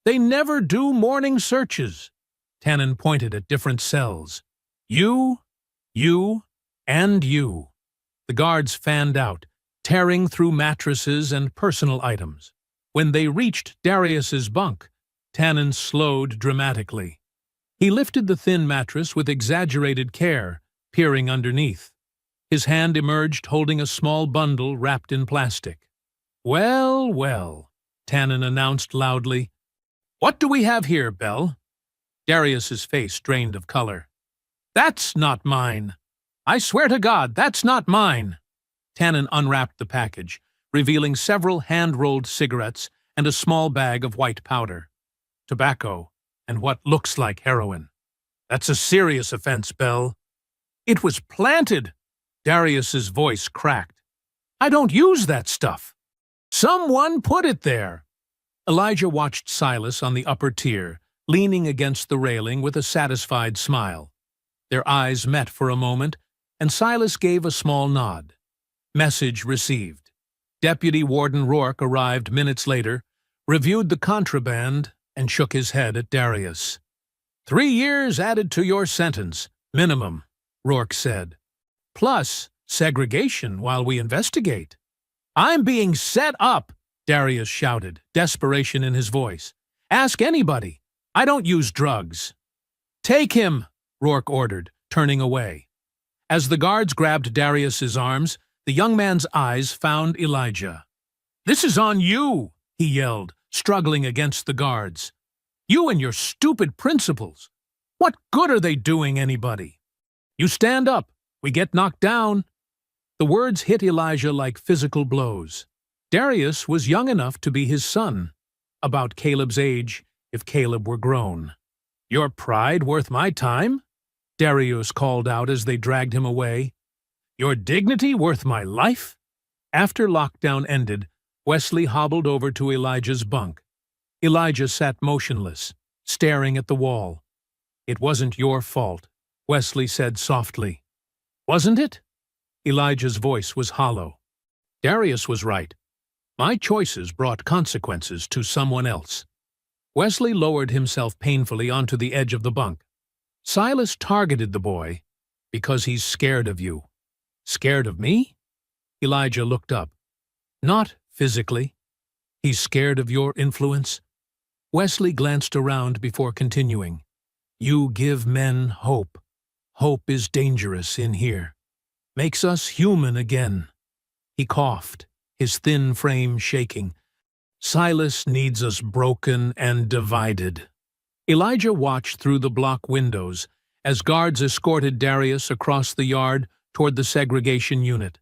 They never do morning searches. Tannen pointed at different cells. You, and you. The guards fanned out, tearing through mattresses and personal items. When they reached Darius's bunk, Tannen slowed dramatically. He lifted the thin mattress with exaggerated care, peering underneath. His hand emerged holding a small bundle wrapped in plastic. "Well, well," Tannen announced loudly. "What do we have here, Belle?" Darius's face drained of color. "That's not mine. I swear to God, that's not mine." Tannen unwrapped the package, revealing several hand-rolled cigarettes and a small bag of white powder. Tobacco, and what looks like heroin. "That's a serious offense, Belle." "It was planted." Darius's voice cracked. "I don't use that stuff. Someone put it there." Elijah watched Silas on the upper tier, leaning against the railing with a satisfied smile. Their eyes met for a moment, and Silas gave a small nod. Message received. Deputy Warden Rourke arrived minutes later, reviewed the contraband, and shook his head at Darius. 3 years added to your sentence, minimum, Rourke said. Plus segregation while we investigate. "I'm being set up," Darius shouted, desperation in his voice. "Ask anybody. I don't use drugs." "Take him," Rourke ordered, turning away. As the guards grabbed Darius's arms, the young man's eyes found Elijah. "This is on you," he yelled, struggling against the guards. "You and your stupid principles. What good are they doing anybody? You stand up. We get knocked down." The words hit Elijah like physical blows. Darius was young enough to be his son, about Caleb's age if Caleb were grown. "Your pride worth my time?" Darius called out as they dragged him away. "Your dignity worth my life?" After lockdown ended, Wesley hobbled over to Elijah's bunk. Elijah sat motionless, staring at the wall. "It wasn't your fault," Wesley said softly. "Wasn't it?" Elijah's voice was hollow. Darius was right. My choices brought consequences to someone else. Wesley lowered himself painfully onto the edge of the bunk. "Silas targeted the boy because he's scared of you." "Scared of me?" Elijah looked up. "Not physically. He's scared of your influence." Wesley glanced around before continuing. "You give men hope. Hope is dangerous in here. Makes us human again." He coughed, his thin frame shaking. "Silas needs us broken and divided." Elijah watched through the block windows as guards escorted Darius across the yard toward the segregation unit.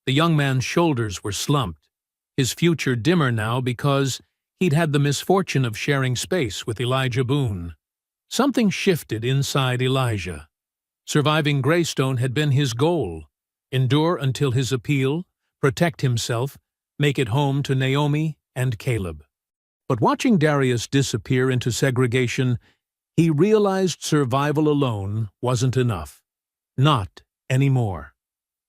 The young man's shoulders were slumped, his future dimmer now because he'd had the misfortune of sharing space with Elijah Boone. Something shifted inside Elijah. Surviving Greystone had been his goal. Endure until his appeal, protect himself, make it home to Naomi and Caleb. But watching Darius disappear into segregation, he realized survival alone wasn't enough. Not anymore.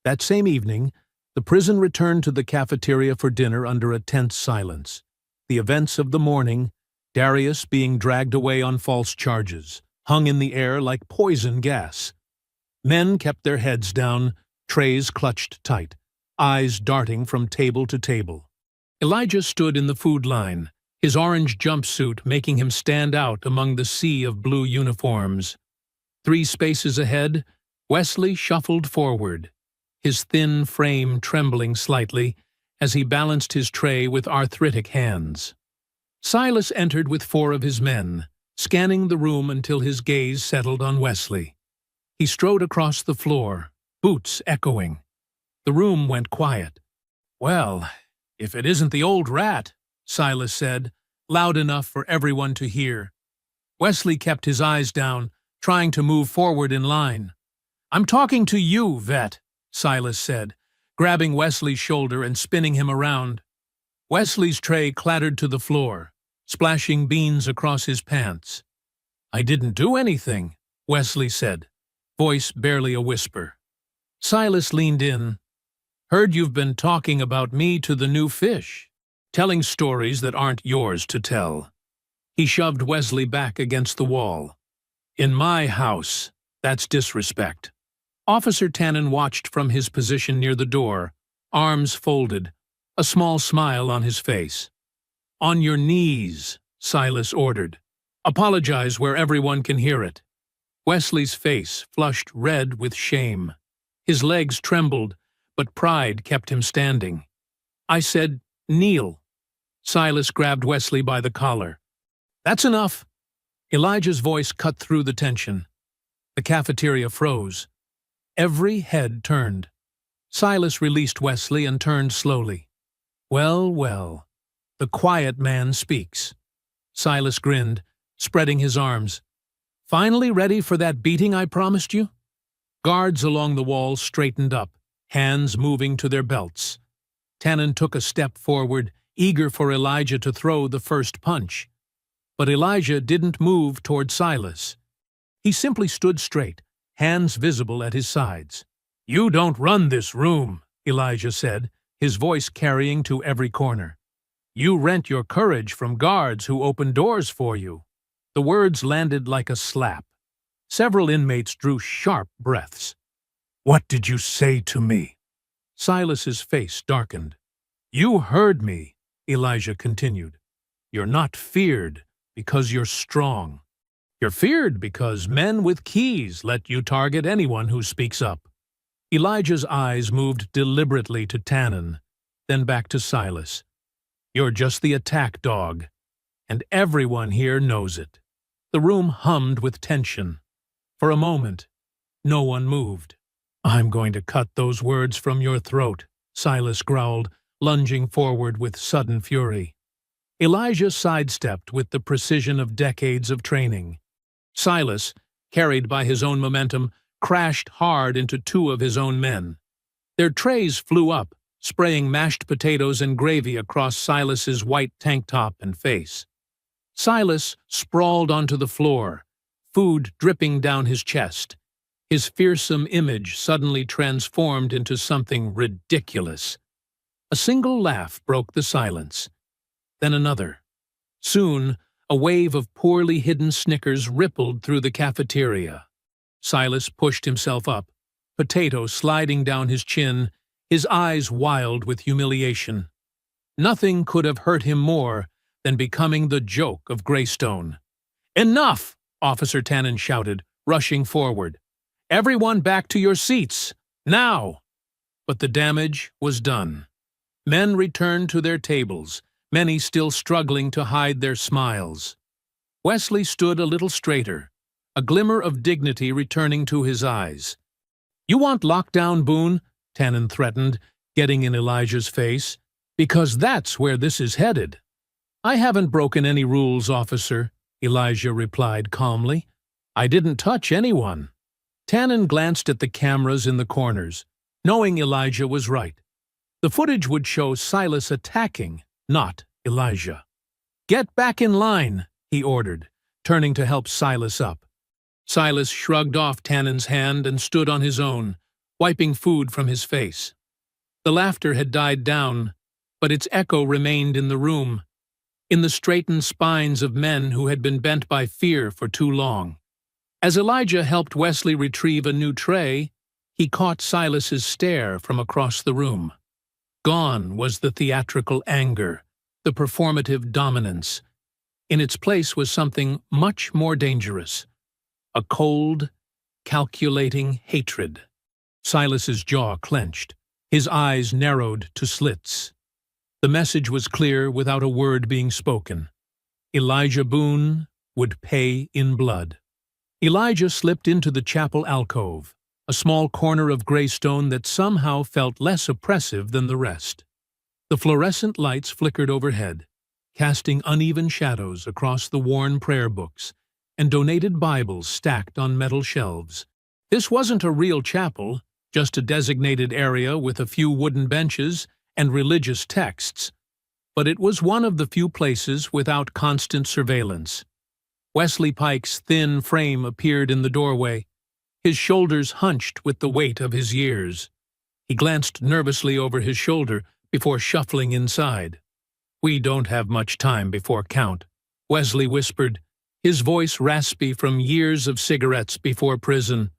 That same evening, the prison returned to the cafeteria for dinner under a tense silence. The events of the morning, Darius being dragged away on false charges, hung in the air like poison gas. Men kept their heads down, trays clutched tight, eyes darting from table to table. Elijah stood in the food line, his orange jumpsuit making him stand out among the sea of blue uniforms. 3 spaces ahead, Wesley shuffled forward, his thin frame trembling slightly as he balanced his tray with arthritic hands. Silas entered with 4 of his men, scanning the room until his gaze settled on Wesley. He strode across the floor, boots echoing. The room went quiet. "Well, if it isn't the old rat," Silas said, loud enough for everyone to hear. Wesley kept his eyes down, trying to move forward in line. "I'm talking to you, vet," Silas said, grabbing Wesley's shoulder and spinning him around. Wesley's tray clattered to the floor, splashing beans across his pants. "I didn't do anything," Wesley said, voice barely a whisper. Silas leaned in. "Heard you've been talking about me to the new fish, telling stories that aren't yours to tell." He shoved Wesley back against the wall. "In my house, that's disrespect." Officer Tannen watched from his position near the door, arms folded, a small smile on his face. "On your knees," Silas ordered. "Apologize where everyone can hear it." Wesley's face flushed red with shame. His legs trembled, but pride kept him standing. "I said, kneel." Silas grabbed Wesley by the collar. "That's enough." Elijah's voice cut through the tension. The cafeteria froze. Every head turned. Silas released Wesley and turned slowly. "Well, well, the quiet man speaks." Silas grinned, spreading his arms. "Finally ready for that beating I promised you?" Guards along the wall straightened up, hands moving to their belts. Tannen took a step forward, eager for Elijah to throw the first punch. But Elijah didn't move toward Silas. He simply stood straight, hands visible at his sides. "You don't run this room," Elijah said, his voice carrying to every corner. "You rent your courage from guards who open doors for you." The words landed like a slap. Several inmates drew sharp breaths. "What did you say to me?" Silas's face darkened. "You heard me," Elijah continued. "You're not feared because you're strong. You're feared because men with keys let you target anyone who speaks up." Elijah's eyes moved deliberately to Tannen, then back to Silas. "You're just the attack dog, and everyone here knows it." The room hummed with tension. For a moment, no one moved. "I'm going to cut those words from your throat," Silas growled, lunging forward with sudden fury. Elijah sidestepped with the precision of decades of training. Silas, carried by his own momentum, crashed hard into two of his own men. Their trays flew up, spraying mashed potatoes and gravy across Silas's white tank top and face. Silas sprawled onto the floor, food dripping down his chest. His fearsome image suddenly transformed into something ridiculous. A single laugh broke the silence. Then another. Soon, a wave of poorly hidden snickers rippled through the cafeteria. Silas pushed himself up, potato sliding down his chin, his eyes wild with humiliation. Nothing could have hurt him more than becoming the joke of Greystone. "Enough!" Officer Tannen shouted, rushing forward. "Everyone back to your seats, now!" But the damage was done. Men returned to their tables, many still struggling to hide their smiles. Wesley stood a little straighter, a glimmer of dignity returning to his eyes. "You want lockdown, Boone?" Tannen threatened, getting in Elijah's face. "Because that's where this is headed." "I haven't broken any rules, officer," Elijah replied calmly. "I didn't touch anyone." Tannen glanced at the cameras in the corners, knowing Elijah was right. The footage would show Silas attacking, not Elijah. "Get back in line," he ordered, turning to help Silas up. Silas shrugged off Tannen's hand and stood on his own, wiping food from his face. The laughter had died down, but its echo remained in the room, in the straightened spines of men who had been bent by fear for too long. As Elijah helped Wesley retrieve a new tray, he caught Silas's stare from across the room. Gone was the theatrical anger, the performative dominance. In its place was something much more dangerous, a cold, calculating hatred. Silas's jaw clenched, his eyes narrowed to slits. The message was clear without a word being spoken. Elijah Boone would pay in blood. Elijah slipped into the chapel alcove, a small corner of Greystone that somehow felt less oppressive than the rest. The fluorescent lights flickered overhead, casting uneven shadows across the worn prayer books and donated Bibles stacked on metal shelves. This wasn't a real chapel, just a designated area with a few wooden benches and religious texts, but it was one of the few places without constant surveillance. Wesley Pike's thin frame appeared in the doorway, his shoulders hunched with the weight of his years. He glanced nervously over his shoulder before shuffling inside. "We don't have much time before count," Wesley whispered, his voice raspy from years of cigarettes before prison.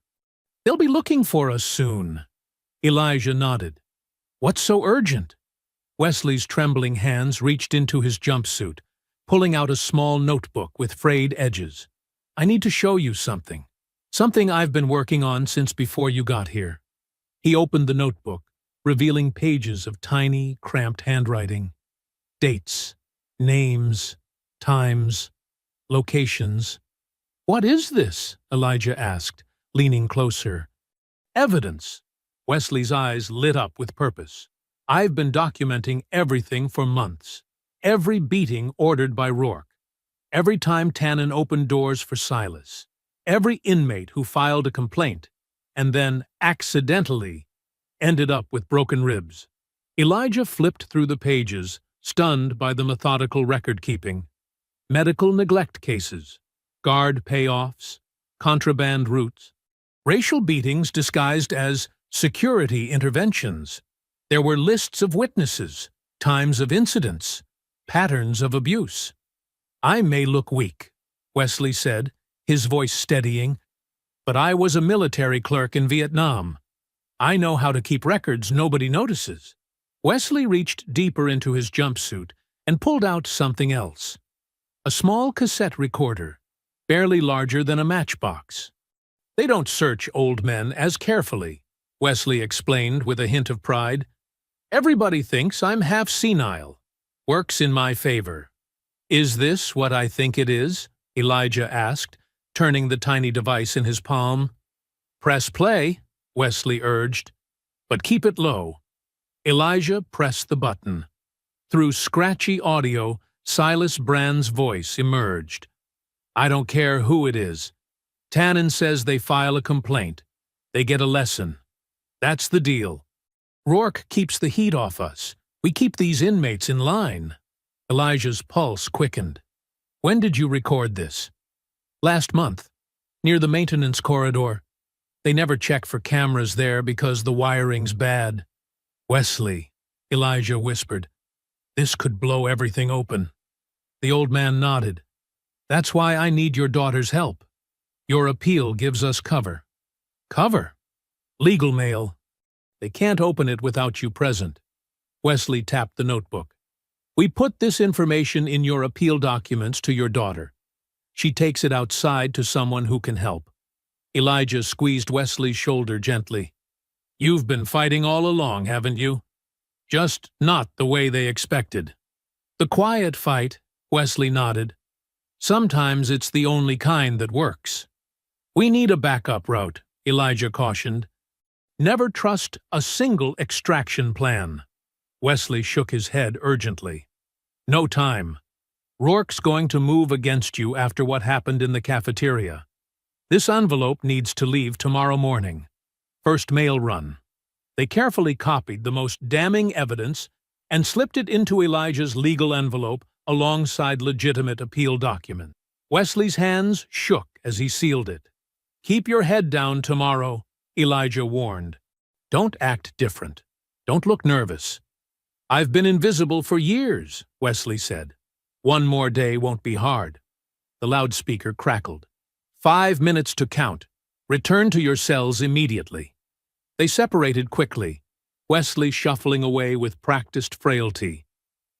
"They'll be looking for us soon." Elijah nodded. "What's so urgent?" Wesley's trembling hands reached into his jumpsuit, pulling out a small notebook with frayed edges. "I need to show you something. Something I've been working on since before you got here." He opened the notebook, revealing pages of tiny, cramped handwriting. Dates, names, times, locations. "What is this?" Elijah asked, leaning closer. "Evidence." Wesley's eyes lit up with purpose. "I've been documenting everything for months. Every beating ordered by Rourke. Every time Tannen opened doors for Silas. Every inmate who filed a complaint, and then, accidentally, ended up with broken ribs." Elijah flipped through the pages, stunned by the methodical record-keeping. Medical neglect cases, guard payoffs, contraband routes, racial beatings disguised as security interventions. There were lists of witnesses, times of incidents, patterns of abuse. "I may look weak," Wesley said, his voice steadying, "but I was a military clerk in Vietnam. I know how to keep records nobody notices." Wesley reached deeper into his jumpsuit and pulled out something else. A small cassette recorder, barely larger than a matchbox. "They don't search old men as carefully," Wesley explained with a hint of pride. "Everybody thinks I'm half senile. Works in my favor." "Is this what I think it is?" Elijah asked, turning the tiny device in his palm. "Press play," Wesley urged, "but keep it low." Elijah pressed the button. Through scratchy audio, Silas Brand's voice emerged. "I don't care who it is. Tannen says they file a complaint. They get a lesson. That's the deal. Rourke keeps the heat off us. We keep these inmates in line." Elijah's pulse quickened. "When did you record this?" "Last month, near the maintenance corridor. They never check for cameras there because the wiring's bad." "Wesley," Elijah whispered, "this could blow everything open." The old man nodded. "That's why I need your daughter's help. Your appeal gives us cover." "Cover?" "Legal mail. They can't open it without you present." Wesley tapped the notebook. "We put this information in your appeal documents to your daughter. She takes it outside to someone who can help." Elijah squeezed Wesley's shoulder gently. "You've been fighting all along, haven't you? Just not the way they expected." "The quiet fight," Wesley nodded. "Sometimes it's the only kind that works." "We need a backup route," Elijah cautioned. "Never trust a single extraction plan." Wesley shook his head urgently. "No time. Rourke's going to move against you after what happened in the cafeteria. This envelope needs to leave tomorrow morning. First mail run." They carefully copied the most damning evidence and slipped it into Elijah's legal envelope alongside legitimate appeal documents. Wesley's hands shook as he sealed it. "Keep your head down tomorrow," Elijah warned. "Don't act different. Don't look nervous." "I've been invisible for years," Wesley said. "One more day won't be hard." The loudspeaker crackled. 5 minutes to count. Return to your cells immediately." They separated quickly, Wesley shuffling away with practiced frailty.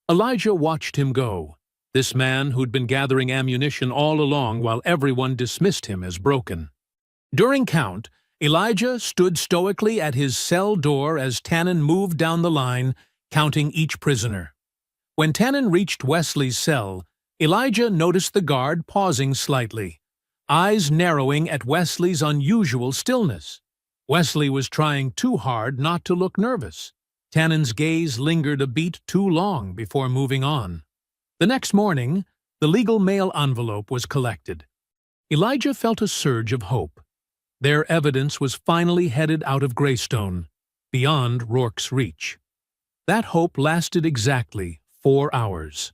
Elijah watched him go, this man who'd been gathering ammunition all along while everyone dismissed him as broken. During count, Elijah stood stoically at his cell door as Tannen moved down the line, counting each prisoner. When Tannen reached Wesley's cell, Elijah noticed the guard pausing slightly, eyes narrowing at Wesley's unusual stillness. Wesley was trying too hard not to look nervous. Tannen's gaze lingered a beat too long before moving on. The next morning, the legal mail envelope was collected. Elijah felt a surge of hope. Their evidence was finally headed out of Greystone, beyond Rourke's reach. That hope lasted exactly 4 hours.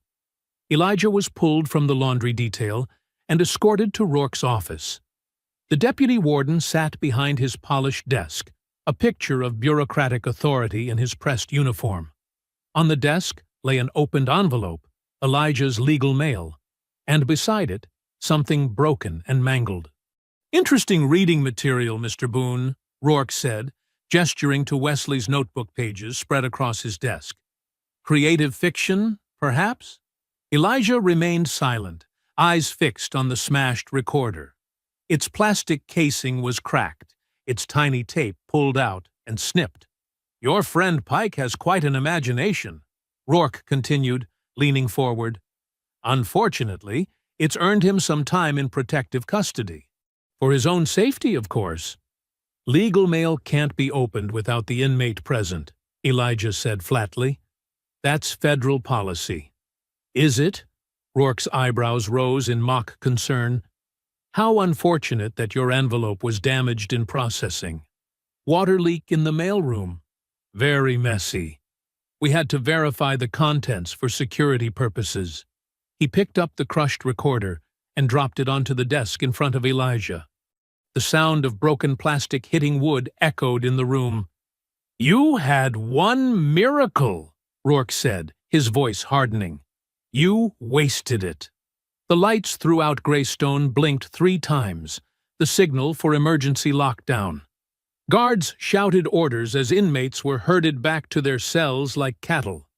Elijah was pulled from the laundry detail and escorted to Rourke's office. The deputy warden sat behind his polished desk, a picture of bureaucratic authority in his pressed uniform. On the desk lay an opened envelope, Elijah's legal mail, and beside it, something broken and mangled. "Interesting reading material, Mr. Boone," Rourke said, gesturing to Wesley's notebook pages spread across his desk. "Creative fiction, perhaps?" Elijah remained silent, eyes fixed on the smashed recorder. Its plastic casing was cracked, its tiny tape pulled out and snipped. "Your friend Pike has quite an imagination," Rourke continued, leaning forward. "Unfortunately, it's earned him some time in protective custody. For his own safety, of course." "Legal mail can't be opened without the inmate present," Elijah said flatly. "That's federal policy." "Is it?" Rourke's eyebrows rose in mock concern. "How unfortunate that your envelope was damaged in processing. Water leak in the mailroom. Very messy. We had to verify the contents for security purposes." He picked up the crushed recorder and dropped it onto the desk in front of Elijah. The sound of broken plastic hitting wood echoed in the room. "You had one miracle," Rourke said, his voice hardening. "You wasted it." The lights throughout Greystone blinked 3 times, the signal for emergency lockdown. Guards shouted orders as inmates were herded back to their cells like cattle.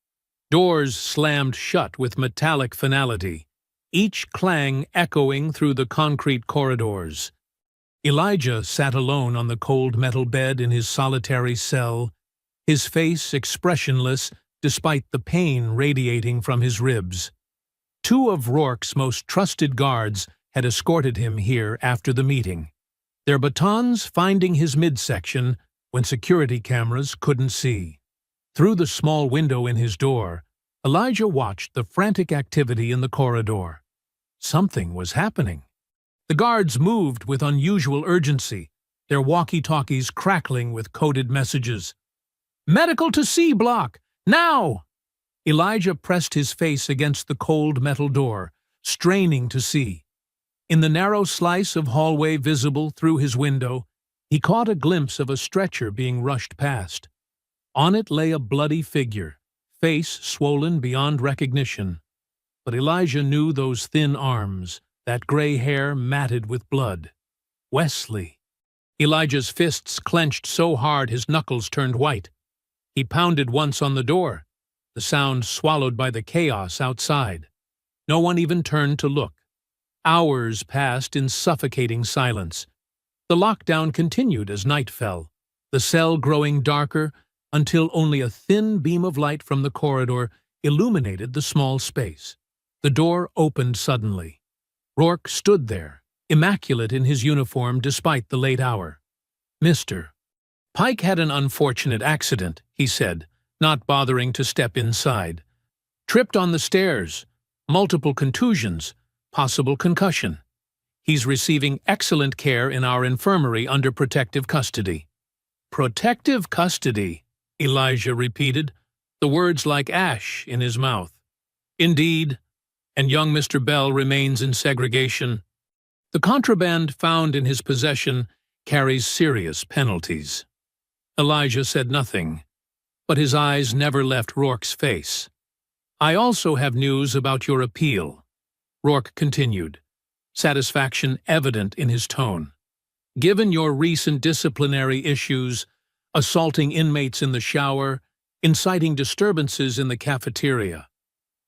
Doors slammed shut with metallic finality, each clang echoing through the concrete corridors. Elijah sat alone on the cold metal bed in his solitary cell, his face expressionless despite the pain radiating from his ribs. 2 of Rourke's most trusted guards had escorted him here after the meeting, their batons finding his midsection when security cameras couldn't see. Through the small window in his door, Elijah watched the frantic activity in the corridor. Something was happening. The guards moved with unusual urgency, their walkie-talkies crackling with coded messages. "Medical to C block! Now!" Elijah pressed his face against the cold metal door, straining to see. In the narrow slice of hallway visible through his window, he caught a glimpse of a stretcher being rushed past. On it lay a bloody figure, face swollen beyond recognition. But Elijah knew those thin arms, that gray hair matted with blood. Wesley. Elijah's fists clenched so hard his knuckles turned white. He pounded once on the door, the sound swallowed by the chaos outside. No one even turned to look. Hours passed in suffocating silence. The lockdown continued as night fell, the cell growing darker until only a thin beam of light from the corridor illuminated the small space. The door opened suddenly. Rourke stood there, immaculate in his uniform despite the late hour. "Mr. Pike had an unfortunate accident," he said, not bothering to step inside. "Tripped on the stairs, multiple contusions, possible concussion. He's receiving excellent care in our infirmary under protective custody." "Protective custody," Elijah repeated, the words like ash in his mouth. "Indeed, and young Mr. Bell remains in segregation. The contraband found in his possession carries serious penalties." Elijah said nothing, but his eyes never left Rourke's face. "I also have news about your appeal," Rourke continued, satisfaction evident in his tone. "Given your recent disciplinary issues, assaulting inmates in the shower, inciting disturbances in the cafeteria,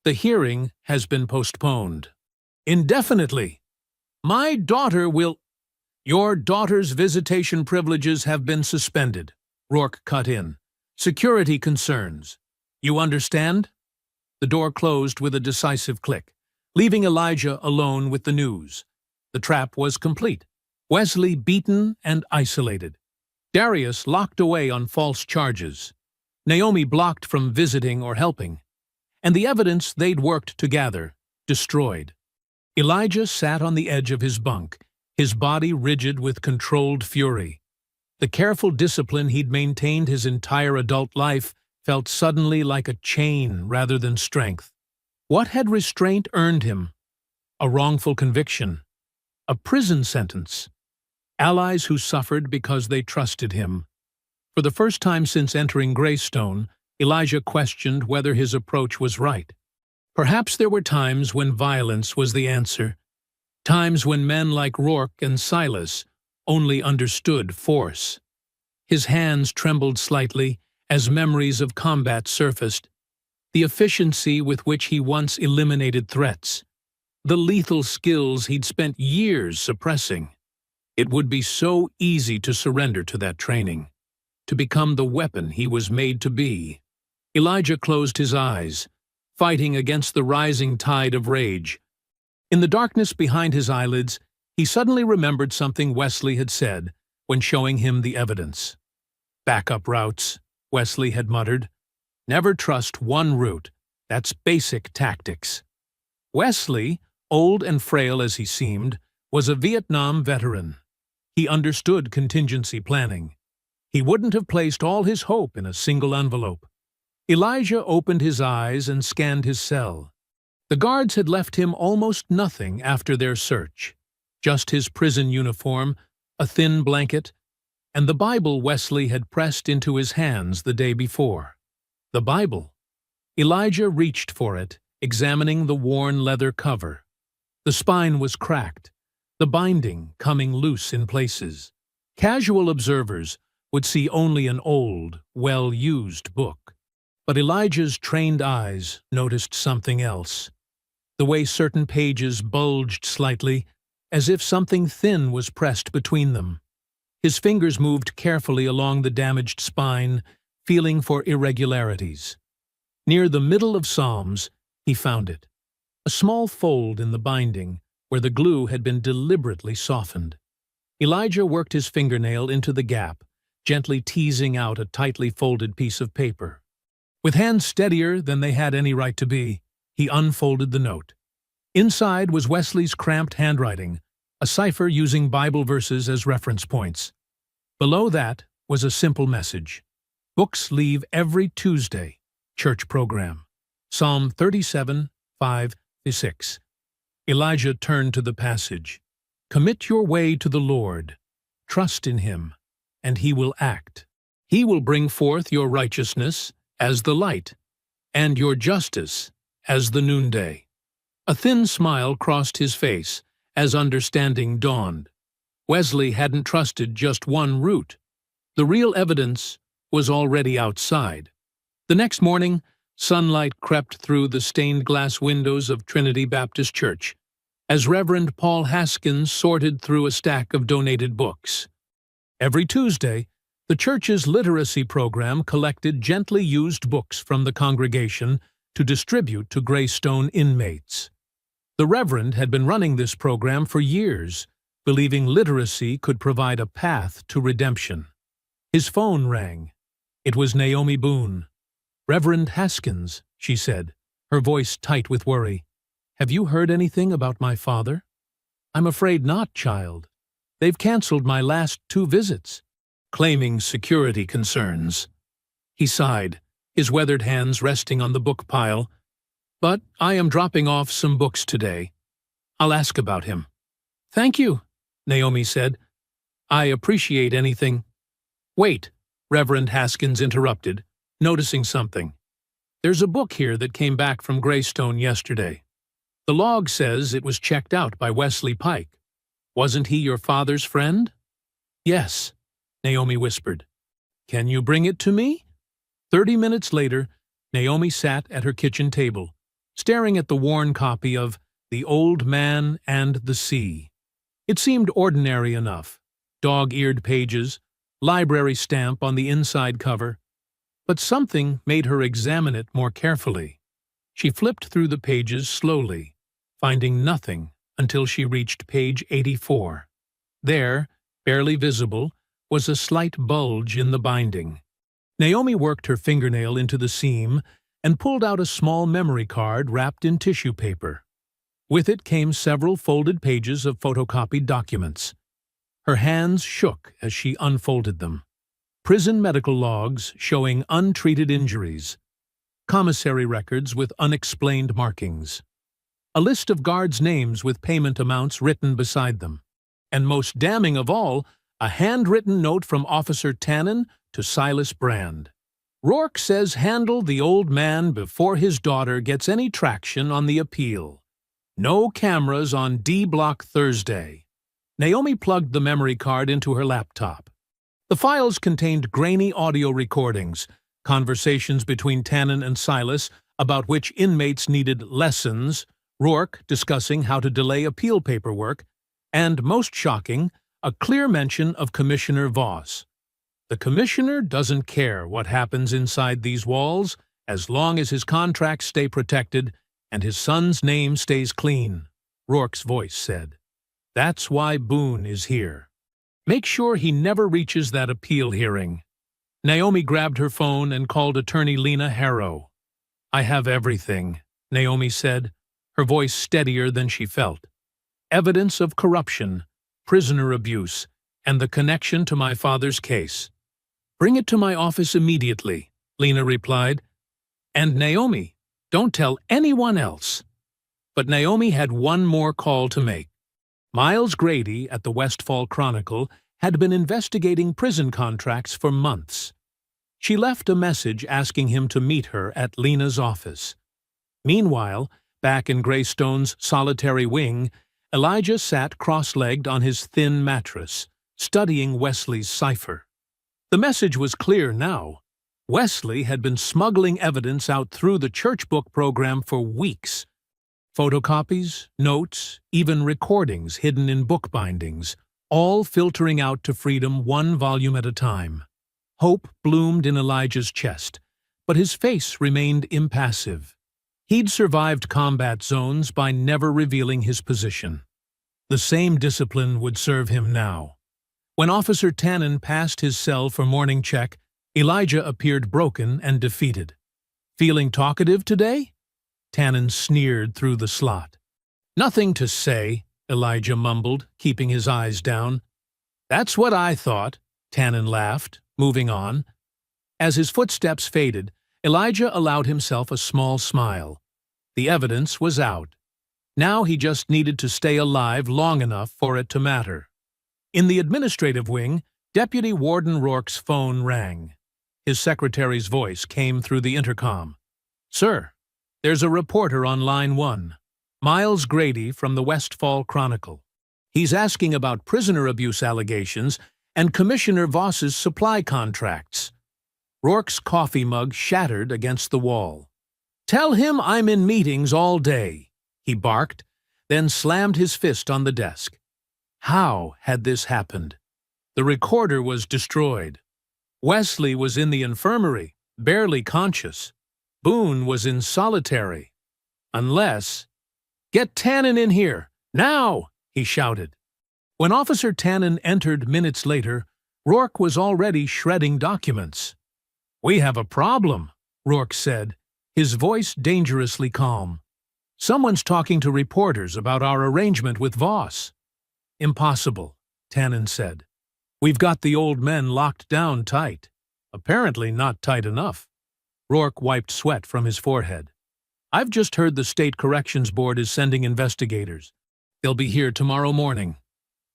the hearing has been postponed. Indefinitely. My daughter will— Your daughter's visitation privileges have been suspended," Rourke cut in. "Security concerns. You understand?" The door closed with a decisive click, leaving Elijah alone with the news. The trap was complete. Wesley beaten and isolated. Darius locked away on false charges. Naomi blocked from visiting or helping. And the evidence they'd worked to gather, destroyed. Elijah sat on the edge of his bunk, his body rigid with controlled fury. The careful discipline he'd maintained his entire adult life felt suddenly like a chain rather than strength. What had restraint earned him? A wrongful conviction? A prison sentence? Allies who suffered because they trusted him. For the first time since entering Greystone, Elijah questioned whether his approach was right. Perhaps there were times when violence was the answer, times when men like Rourke and Silas only understood force. His hands trembled slightly as memories of combat surfaced. the efficiency with which he once eliminated threats, the lethal skills he'd spent years suppressing. It would be so easy to surrender to that training, to become the weapon he was made to be. Elijah closed his eyes, fighting against the rising tide of rage. In the darkness behind his eyelids, he suddenly remembered something Wesley had said when showing him the evidence. "Backup routes," Wesley had muttered. "Never trust one route. That's basic tactics." Wesley, old and frail as he seemed, was a Vietnam veteran. He understood contingency planning. He wouldn't have placed all his hope in a single envelope. Elijah opened his eyes and scanned his cell. The guards had left him almost nothing after their search. Just his prison uniform, a thin blanket, and the Bible Wesley had pressed into his hands the day before. The Bible. Elijah reached for it, examining the worn leather cover. The spine was cracked, the binding coming loose in places. Casual observers would see only an old, well-used book. But Elijah's trained eyes noticed something else. The way certain pages bulged slightly, as if something thin was pressed between them. His fingers moved carefully along the damaged spine, feeling for irregularities. Near the middle of Psalms, he found it. A small fold in the binding, where the glue had been deliberately softened. Elijah worked his fingernail into the gap, gently teasing out a tightly folded piece of paper. With hands steadier than they had any right to be, he unfolded the note. Inside was Wesley's cramped handwriting, a cipher using Bible verses as reference points. Below that was a simple message. Books leave every Tuesday. Church program. Psalm 37, 5-6. Elijah turned to the passage. "Commit your way to the Lord. Trust in him, and he will act. He will bring forth your righteousness as the light, and your justice as the noonday." A thin smile crossed his face as understanding dawned. Wesley hadn't trusted just one route. The real evidence was already outside. The next morning, sunlight crept through the stained glass windows of Trinity Baptist Church as Reverend Paul Haskins sorted through a stack of donated books. Every Tuesday, the church's literacy program collected gently used books from the congregation to distribute to Greystone inmates. The Reverend had been running this program for years, believing literacy could provide a path to redemption. His phone rang. It was Naomi Boone. "Reverend Haskins," she said, her voice tight with worry. "Have you heard anything about my father?" "I'm afraid not, child. They've canceled my last 2 visits, claiming security concerns." He sighed, his weathered hands resting on the book pile. "But I am dropping off some books today. I'll ask about him." "Thank you," Naomi said. "I appreciate anything." "Wait," Reverend Haskins interrupted, noticing something. "There's a book here that came back from Greystone yesterday. The log says it was checked out by Wesley Pike. Wasn't he your father's friend?" "Yes," Naomi whispered. "Can you bring it to me?" 30 minutes later, Naomi sat at her kitchen table, staring at the worn copy of The Old Man and the Sea. It seemed ordinary enough. Dog-eared pages, library stamp on the inside cover. But something made her examine it more carefully. She flipped through the pages slowly, finding nothing until she reached page 84. There, barely visible, was a slight bulge in the binding. Naomi worked her fingernail into the seam and pulled out a small memory card wrapped in tissue paper. With it came several folded pages of photocopied documents. Her hands shook as she unfolded them. Prison medical logs showing untreated injuries. Commissary records with unexplained markings. A list of guards' names with payment amounts written beside them. And most damning of all, a handwritten note from Officer Tannen to Silas Brand. "Rourke says handle the old man before his daughter gets any traction on the appeal. No cameras on D Block Thursday." Naomi plugged the memory card into her laptop. The files contained grainy audio recordings, conversations between Tannen and Silas about which inmates needed lessons, Rourke discussing how to delay appeal paperwork, and, most shocking, a clear mention of Commissioner Voss. The commissioner doesn't care what happens inside these walls as long as his contracts stay protected and his son's name stays clean, Rourke's voice said. That's why Boone is here. Make sure he never reaches that appeal hearing. Naomi grabbed her phone and called attorney Lena Harrow. I have everything, Naomi said, her voice steadier than she felt. Evidence of corruption, prisoner abuse, and the connection to my father's case. Bring it to my office immediately, Lena replied. And Naomi, don't tell anyone else. But Naomi had one more call to make. Miles Grady at the Westfall Chronicle had been investigating prison contracts for months. She left a message asking him to meet her at Lena's office. Meanwhile, back in Greystone's solitary wing, Elijah sat cross-legged on his thin mattress, studying Wesley's cipher. The message was clear now. Wesley had been smuggling evidence out through the church book program for weeks. Photocopies, notes, even recordings hidden in book bindings, all filtering out to freedom one volume at a time. Hope bloomed in Elijah's chest, but his face remained impassive. He'd survived combat zones by never revealing his position. The same discipline would serve him now. When Officer Tannen passed his cell for morning check, Elijah appeared broken and defeated. Feeling talkative today? Tannen sneered through the slot. Nothing to say, Elijah mumbled, keeping his eyes down. That's what I thought, Tannen laughed, moving on. As his footsteps faded, Elijah allowed himself a small smile. The evidence was out. Now he just needed to stay alive long enough for it to matter. In the administrative wing, Deputy Warden Rourke's phone rang. His secretary's voice came through the intercom. Sir, there's a reporter on line 1, Miles Grady from the Westfall Chronicle. He's asking about prisoner abuse allegations and Commissioner Voss's supply contracts. Rourke's coffee mug shattered against the wall. Tell him I'm in meetings all day, he barked, then slammed his fist on the desk. How had this happened? The recorder was destroyed. Wesley was in the infirmary, barely conscious. Boone was in solitary. Unless... Get Tannen in here, now, he shouted. When Officer Tannen entered minutes later, Rourke was already shredding documents. We have a problem, Rourke said, his voice dangerously calm. Someone's talking to reporters about our arrangement with Voss. Impossible, Tannen said. We've got the old men locked down tight. Apparently not tight enough. Rourke wiped sweat from his forehead. I've just heard the State Corrections Board is sending investigators. They'll be here tomorrow morning.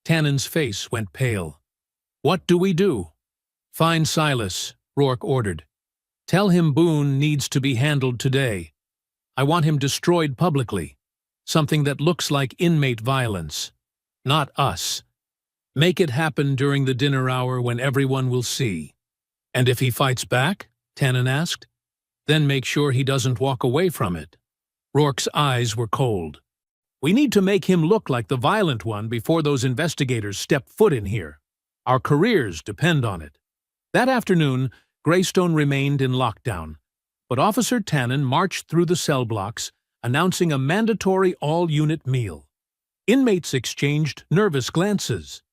Tannen's face went pale. What do we do? Find Silas, Rourke ordered. Tell him Boone needs to be handled today. I want him destroyed publicly. Something that looks like inmate violence. Not us. Make it happen during the dinner hour when everyone will see. And if he fights back? Tannen asked. Then make sure he doesn't walk away from it. Rourke's eyes were cold. We need to make him look like the violent one before those investigators step foot in here. Our careers depend on it. That afternoon, Greystone remained in lockdown, but Officer Tannen marched through the cell blocks, announcing a mandatory all-unit meal. Inmates exchanged nervous glances.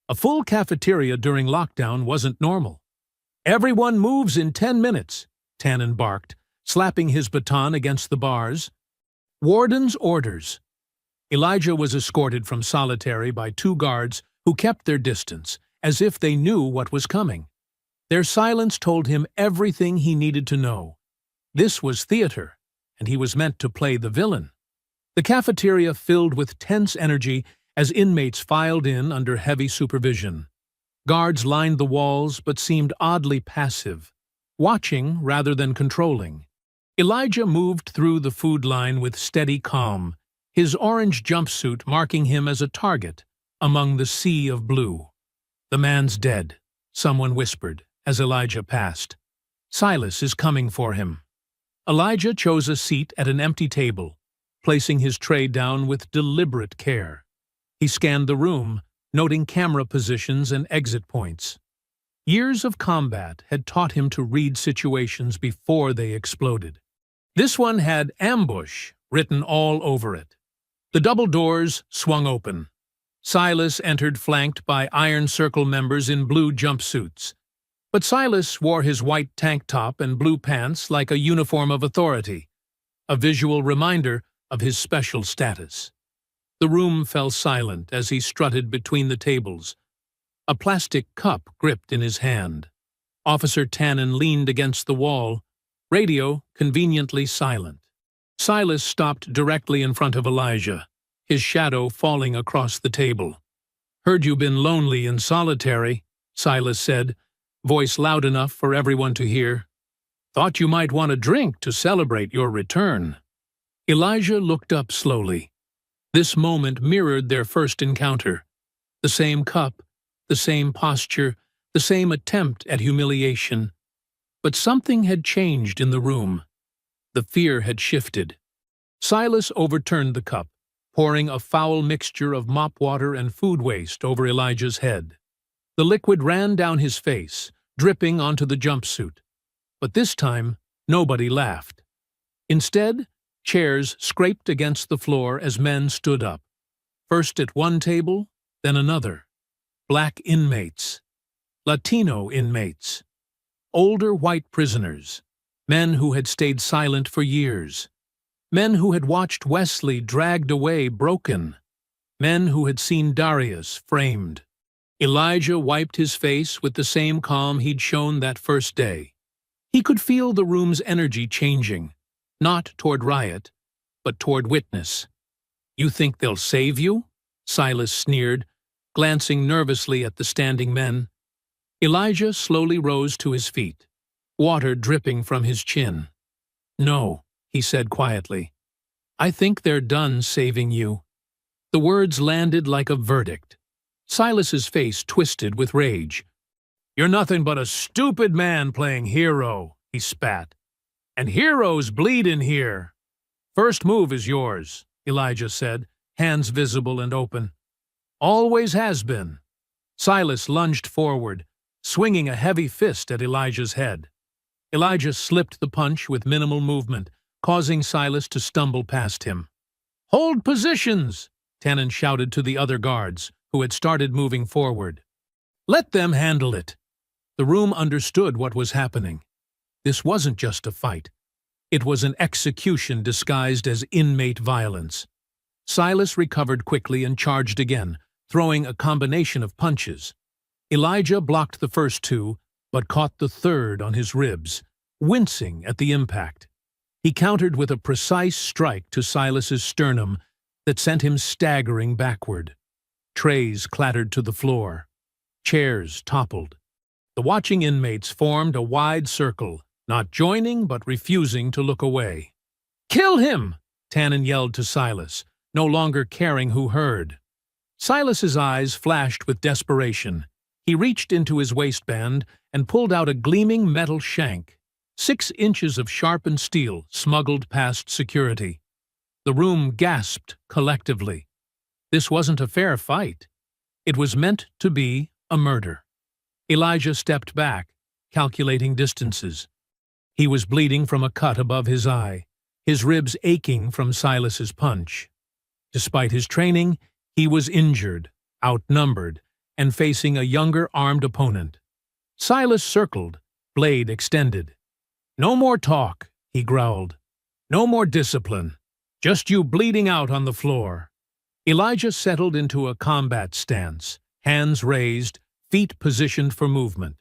A full cafeteria during lockdown wasn't normal. Everyone moves in 10 minutes, Tannen barked, slapping his baton against the bars. Warden's orders. Elijah was escorted from solitary by 2 guards who kept their distance, as if they knew what was coming. Their silence told him everything he needed to know. This was theater, and he was meant to play the villain. The cafeteria filled with tense energy as inmates filed in under heavy supervision. Guards lined the walls but seemed oddly passive, watching rather than controlling. Elijah moved through the food line with steady calm, his orange jumpsuit marking him as a target among the sea of blue. The man's dead, someone whispered as Elijah passed. Silas is coming for him. Elijah chose a seat at an empty table, placing his tray down with deliberate care. He scanned the room, noting camera positions and exit points. Years of combat had taught him to read situations before they exploded. This one had "ambush" written all over it. The double doors swung open. Silas entered flanked by Iron Circle members in blue jumpsuits. But Silas wore his white tank top and blue pants like a uniform of authority, a visual reminder of his special status. The room fell silent as he strutted between the tables, a plastic cup gripped in his hand. Officer Tannen leaned against the wall, radio conveniently silent. Silas stopped directly in front of Elijah, his shadow falling across the table. "Heard you been lonely and solitary," Silas said, voice loud enough for everyone to hear. "Thought you might want a drink to celebrate your return." Elijah looked up slowly. This moment mirrored their first encounter. The same cup, the same posture, the same attempt at humiliation. But something had changed in the room. The fear had shifted. Silas overturned the cup, pouring a foul mixture of mop water and food waste over Elijah's head. The liquid ran down his face, dripping onto the jumpsuit. But this time, nobody laughed. Instead, chairs scraped against the floor as men stood up. First at one table, then another. Black inmates. Latino inmates. Older white prisoners. Men who had stayed silent for years. Men who had watched Wesley dragged away broken. Men who had seen Darius framed. Elijah wiped his face with the same calm he'd shown that first day. He could feel the room's energy changing, not toward riot, but toward witness. "You think they'll save you?" Silas sneered, glancing nervously at the standing men. Elijah slowly rose to his feet, water dripping from his chin. "No," he said quietly. "I think they're done saving you." The words landed like a verdict. Silas's face twisted with rage. "You're nothing but a stupid man playing hero," he spat. "And heroes bleed in here." "First move is yours," Elijah said, hands visible and open. "Always has been." Silas lunged forward, swinging a heavy fist at Elijah's head. Elijah slipped the punch with minimal movement, causing Silas to stumble past him. "Hold positions!" Tannen shouted to the other guards, who had started moving forward. "Let them handle it." The room understood what was happening. This wasn't just a fight. It was an execution disguised as inmate violence. Silas recovered quickly and charged again, throwing a combination of punches. Elijah blocked the first two, but caught the third on his ribs, wincing at the impact. He countered with a precise strike to Silas's sternum that sent him staggering backward. Trays clattered to the floor. Chairs toppled. The watching inmates formed a wide circle, not joining but refusing to look away. "Kill him!" Tannen yelled to Silas, no longer caring who heard. Silas's eyes flashed with desperation. He reached into his waistband and pulled out a gleaming metal shank, 6 inches of sharpened steel smuggled past security. The room gasped collectively. This wasn't a fair fight. It was meant to be a murder. Elijah stepped back, calculating distances. He was bleeding from a cut above his eye, his ribs aching from Silas's punch. Despite his training, he was injured, outnumbered, and facing a younger armed opponent. Silas circled, blade extended. "No more talk," he growled. "No more discipline. Just you bleeding out on the floor." Elijah settled into a combat stance, hands raised, feet positioned for movement.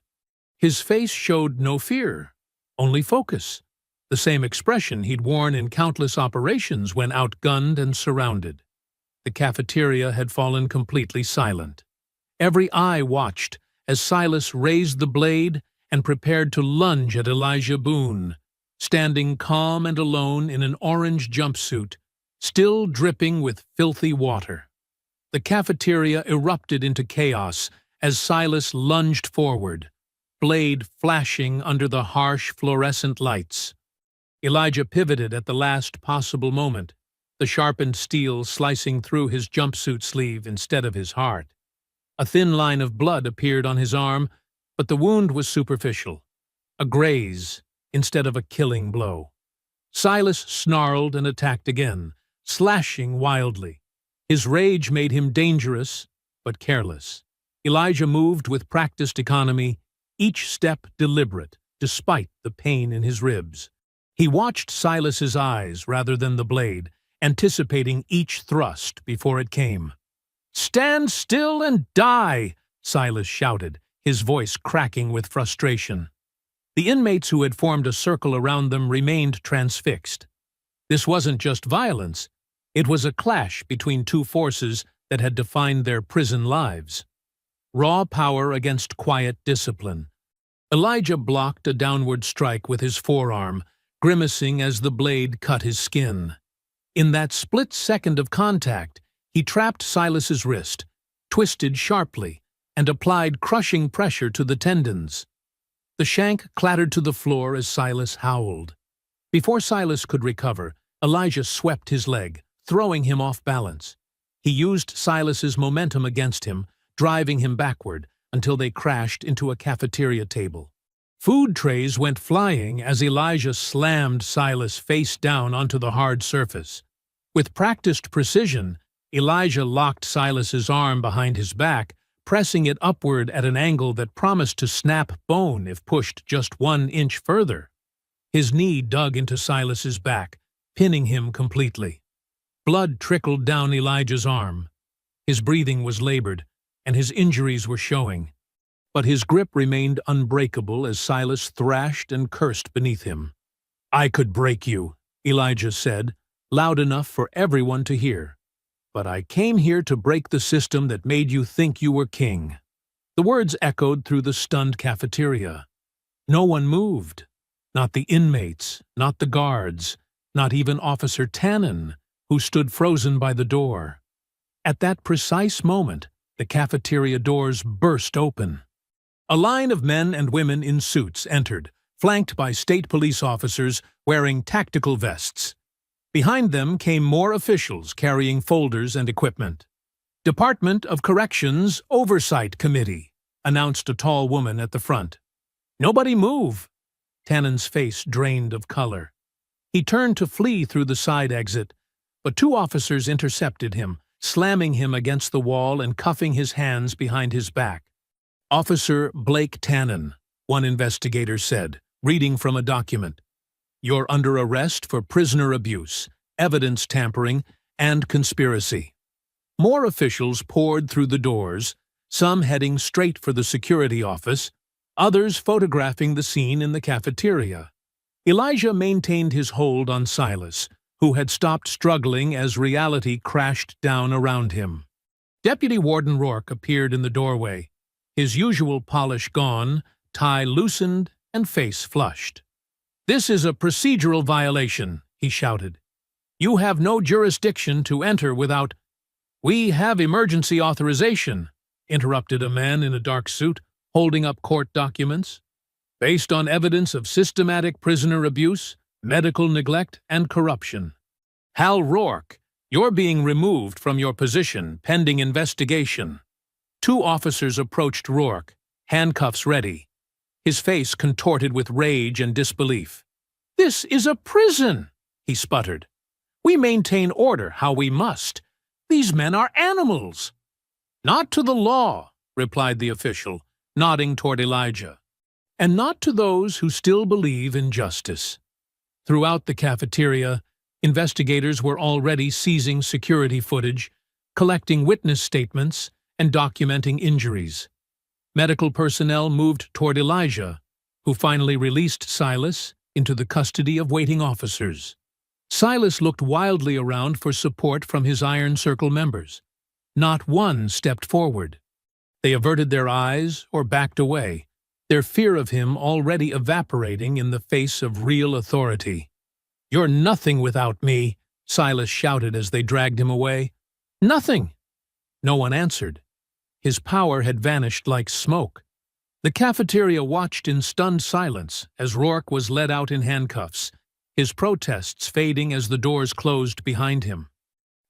His face showed no fear, only focus, the same expression he'd worn in countless operations when outgunned and surrounded. The cafeteria had fallen completely silent. Every eye watched as Silas raised the blade and prepared to lunge at Elijah Boone, standing calm and alone in an orange jumpsuit, still dripping with filthy water. The cafeteria erupted into chaos as Silas lunged forward, blade flashing under the harsh fluorescent lights. Elijah pivoted at the last possible moment, the sharpened steel slicing through his jumpsuit sleeve instead of his heart. A thin line of blood appeared on his arm, but the wound was superficial, a graze instead of a killing blow. Silas snarled and attacked again, slashing wildly. His rage made him dangerous, but careless. Elijah moved with practiced economy, each step deliberate, despite the pain in his ribs. He watched Silas's eyes rather than the blade, anticipating each thrust before it came. "Stand still and die!" Silas shouted, his voice cracking with frustration. The inmates who had formed a circle around them remained transfixed. This wasn't just violence. It was a clash between two forces that had defined their prison lives. Raw power against quiet discipline. Elijah blocked a downward strike with his forearm, grimacing as the blade cut his skin. In that split second of contact, he trapped Silas's wrist, twisted sharply, and applied crushing pressure to the tendons. The shank clattered to the floor as Silas howled. Before Silas could recover, Elijah swept his leg, throwing him off balance. He used Silas's momentum against him, driving him backward until they crashed into a cafeteria table. Food trays went flying as Elijah slammed Silas face down onto the hard surface. With practiced precision, Elijah locked Silas's arm behind his back, pressing it upward at an angle that promised to snap bone if pushed just 1 inch further. His knee dug into Silas's back, pinning him completely. Blood trickled down Elijah's arm. His breathing was labored, and his injuries were showing. But his grip remained unbreakable as Silas thrashed and cursed beneath him. "I could break you," Elijah said, loud enough for everyone to hear. "But I came here to break the system that made you think you were king." The words echoed through the stunned cafeteria. No one moved. Not the inmates, not the guards, not even Officer Tannen, who stood frozen by the door. At that precise moment, the cafeteria doors burst open. A line of men and women in suits entered, flanked by state police officers wearing tactical vests. Behind them came more officials carrying folders and equipment. "Department of Corrections Oversight Committee," announced a tall woman at the front. "Nobody move." Tannen's face drained of color. He turned to flee through the side exit, but 2 officers intercepted him, slamming him against the wall and cuffing his hands behind his back. "Officer Blake Tannen," one investigator said, reading from a document. "You're under arrest for prisoner abuse, evidence tampering, and conspiracy." More officials poured through the doors, some heading straight for the security office, others photographing the scene in the cafeteria. Elijah maintained his hold on Silas, who had stopped struggling as reality crashed down around him. Deputy Warden Rourke appeared in the doorway, his usual polish gone, tie loosened, and face flushed. "This is a procedural violation," he shouted. "You have no jurisdiction to enter without—" "We have emergency authorization," interrupted a man in a dark suit, holding up court documents. "Based on evidence of systematic prisoner abuse, medical neglect, and corruption. Hal Rourke, you're being removed from your position pending investigation." 2 officers approached Rourke, handcuffs ready. His face contorted with rage and disbelief. "This is a prison," he sputtered. "We maintain order how we must. These men are animals." "Not to the law," replied the official, nodding toward Elijah. "And not to those who still believe in justice." Throughout the cafeteria, investigators were already seizing security footage, collecting witness statements, and documenting injuries. Medical personnel moved toward Elijah, who finally released Silas into the custody of waiting officers. Silas looked wildly around for support from his Iron Circle members. Not one stepped forward. They averted their eyes or backed away, their fear of him already evaporating in the face of real authority. "You're nothing without me," Silas shouted as they dragged him away. "Nothing!" No one answered. His power had vanished like smoke. The cafeteria watched in stunned silence as Rourke was led out in handcuffs, his protests fading as the doors closed behind him.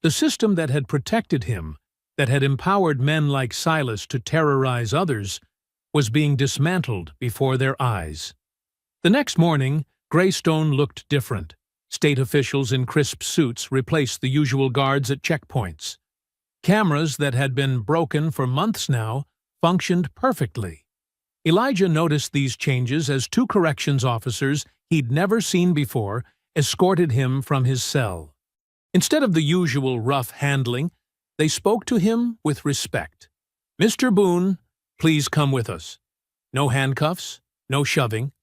The system that had protected him, that had empowered men like Silas to terrorize others, was being dismantled before their eyes. The next morning, Greystone looked different. State officials in crisp suits replaced the usual guards at checkpoints. Cameras that had been broken for months now functioned perfectly. Elijah noticed these changes as two corrections officers he'd never seen before escorted him from his cell. Instead of the usual rough handling, they spoke to him with respect. "Mr. Boone, please come with us." No handcuffs, no shoving,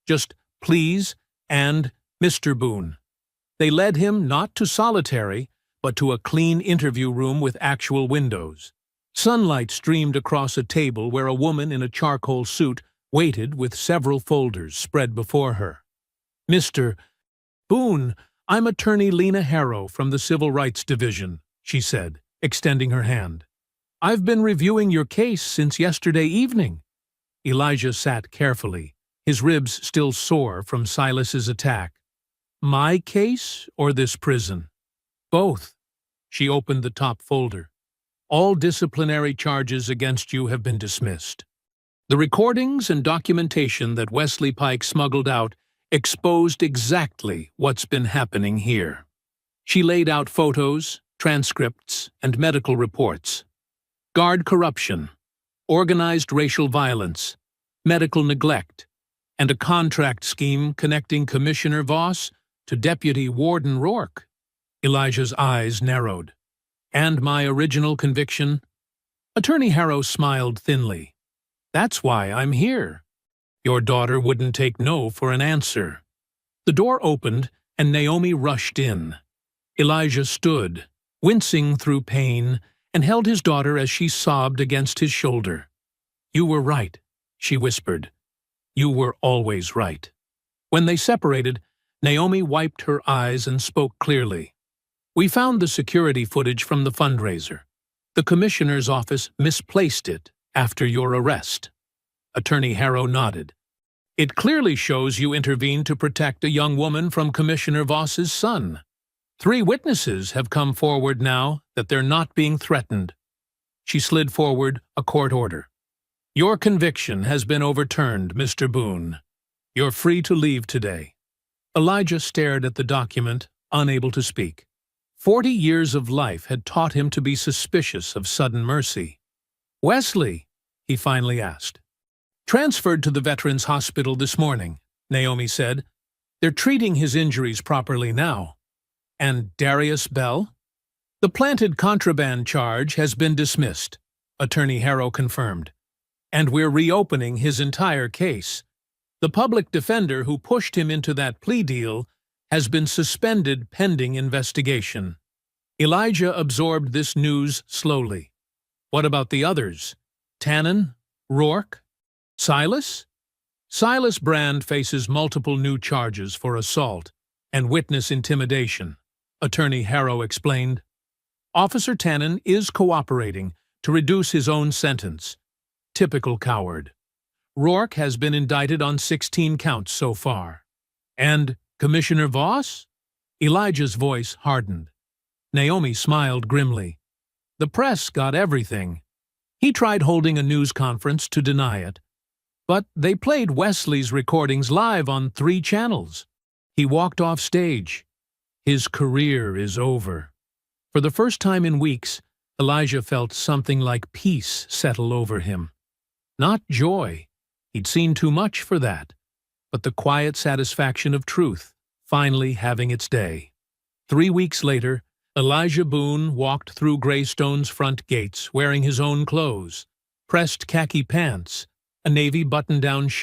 just "please" and "Mr. Boone." They led him not to solitary, but to a clean interview room with actual windows. Sunlight streamed across a table where a woman in a charcoal suit waited with several folders spread before her. "Mr. Boone, I'm attorney Lena Harrow from the Civil Rights Division," she said, extending her hand. "I've been reviewing your case since yesterday evening." Elijah sat carefully, his ribs still sore from Silas's attack. "My case or this prison?" "Both." She opened the top folder. "All disciplinary charges against you have been dismissed. The recordings and documentation that Wesley Pike smuggled out exposed exactly what's been happening here." She laid out photos, transcripts, and medical reports. Guard corruption, organized racial violence, medical neglect, and a contract scheme connecting Commissioner Voss to Deputy Warden Rourke. Elijah's eyes narrowed. "And my original conviction?" Attorney Harrow smiled thinly. "That's why I'm here." Your daughter wouldn't take no for an answer. The door opened, and Naomi rushed in. Elijah stood, wincing through pain, and held his daughter as she sobbed against his shoulder. "You were right," she whispered. "You were always right." When they separated, Naomi wiped her eyes and spoke clearly. "We found the security footage from the fundraiser. The commissioner's office misplaced it after your arrest." Attorney Harrow nodded. "It clearly shows you intervened to protect a young woman from Commissioner Voss's son. 3 witnesses have come forward now that they're not being threatened." She slid forward a court order. "Your conviction has been overturned, Mr. Boone. You're free to leave today." Elijah stared at the document, unable to speak. 40 years of life had taught him to be suspicious of sudden mercy. "Wesley?" he finally asked. "Transferred to the Veterans Hospital this morning," Naomi said. "They're treating his injuries properly now." "And Darius Bell?" "The planted contraband charge has been dismissed," Attorney Harrow confirmed. "And we're reopening his entire case. The public defender who pushed him into that plea deal has been suspended pending investigation." Elijah absorbed this news slowly. "What about the others? Tannen? Rourke? Silas?" "Silas Brand faces multiple new charges for assault and witness intimidation," Attorney Harrow explained. "Officer Tannen is cooperating to reduce his own sentence. Typical coward. Rourke has been indicted on 16 counts so far." "And Commissioner Voss?" Elijah's voice hardened. Naomi smiled grimly. "The press got everything. He tried holding a news conference to deny it. But they played Wesley's recordings live on 3 channels. He walked off stage. His career is over." For the first time in weeks, Elijah felt something like peace settle over him. Not joy. He'd seen too much for that. But the quiet satisfaction of truth finally having its day. 3 weeks later, Elijah Boone walked through Greystone's front gates wearing his own clothes, pressed khaki pants, a navy button-down shirt,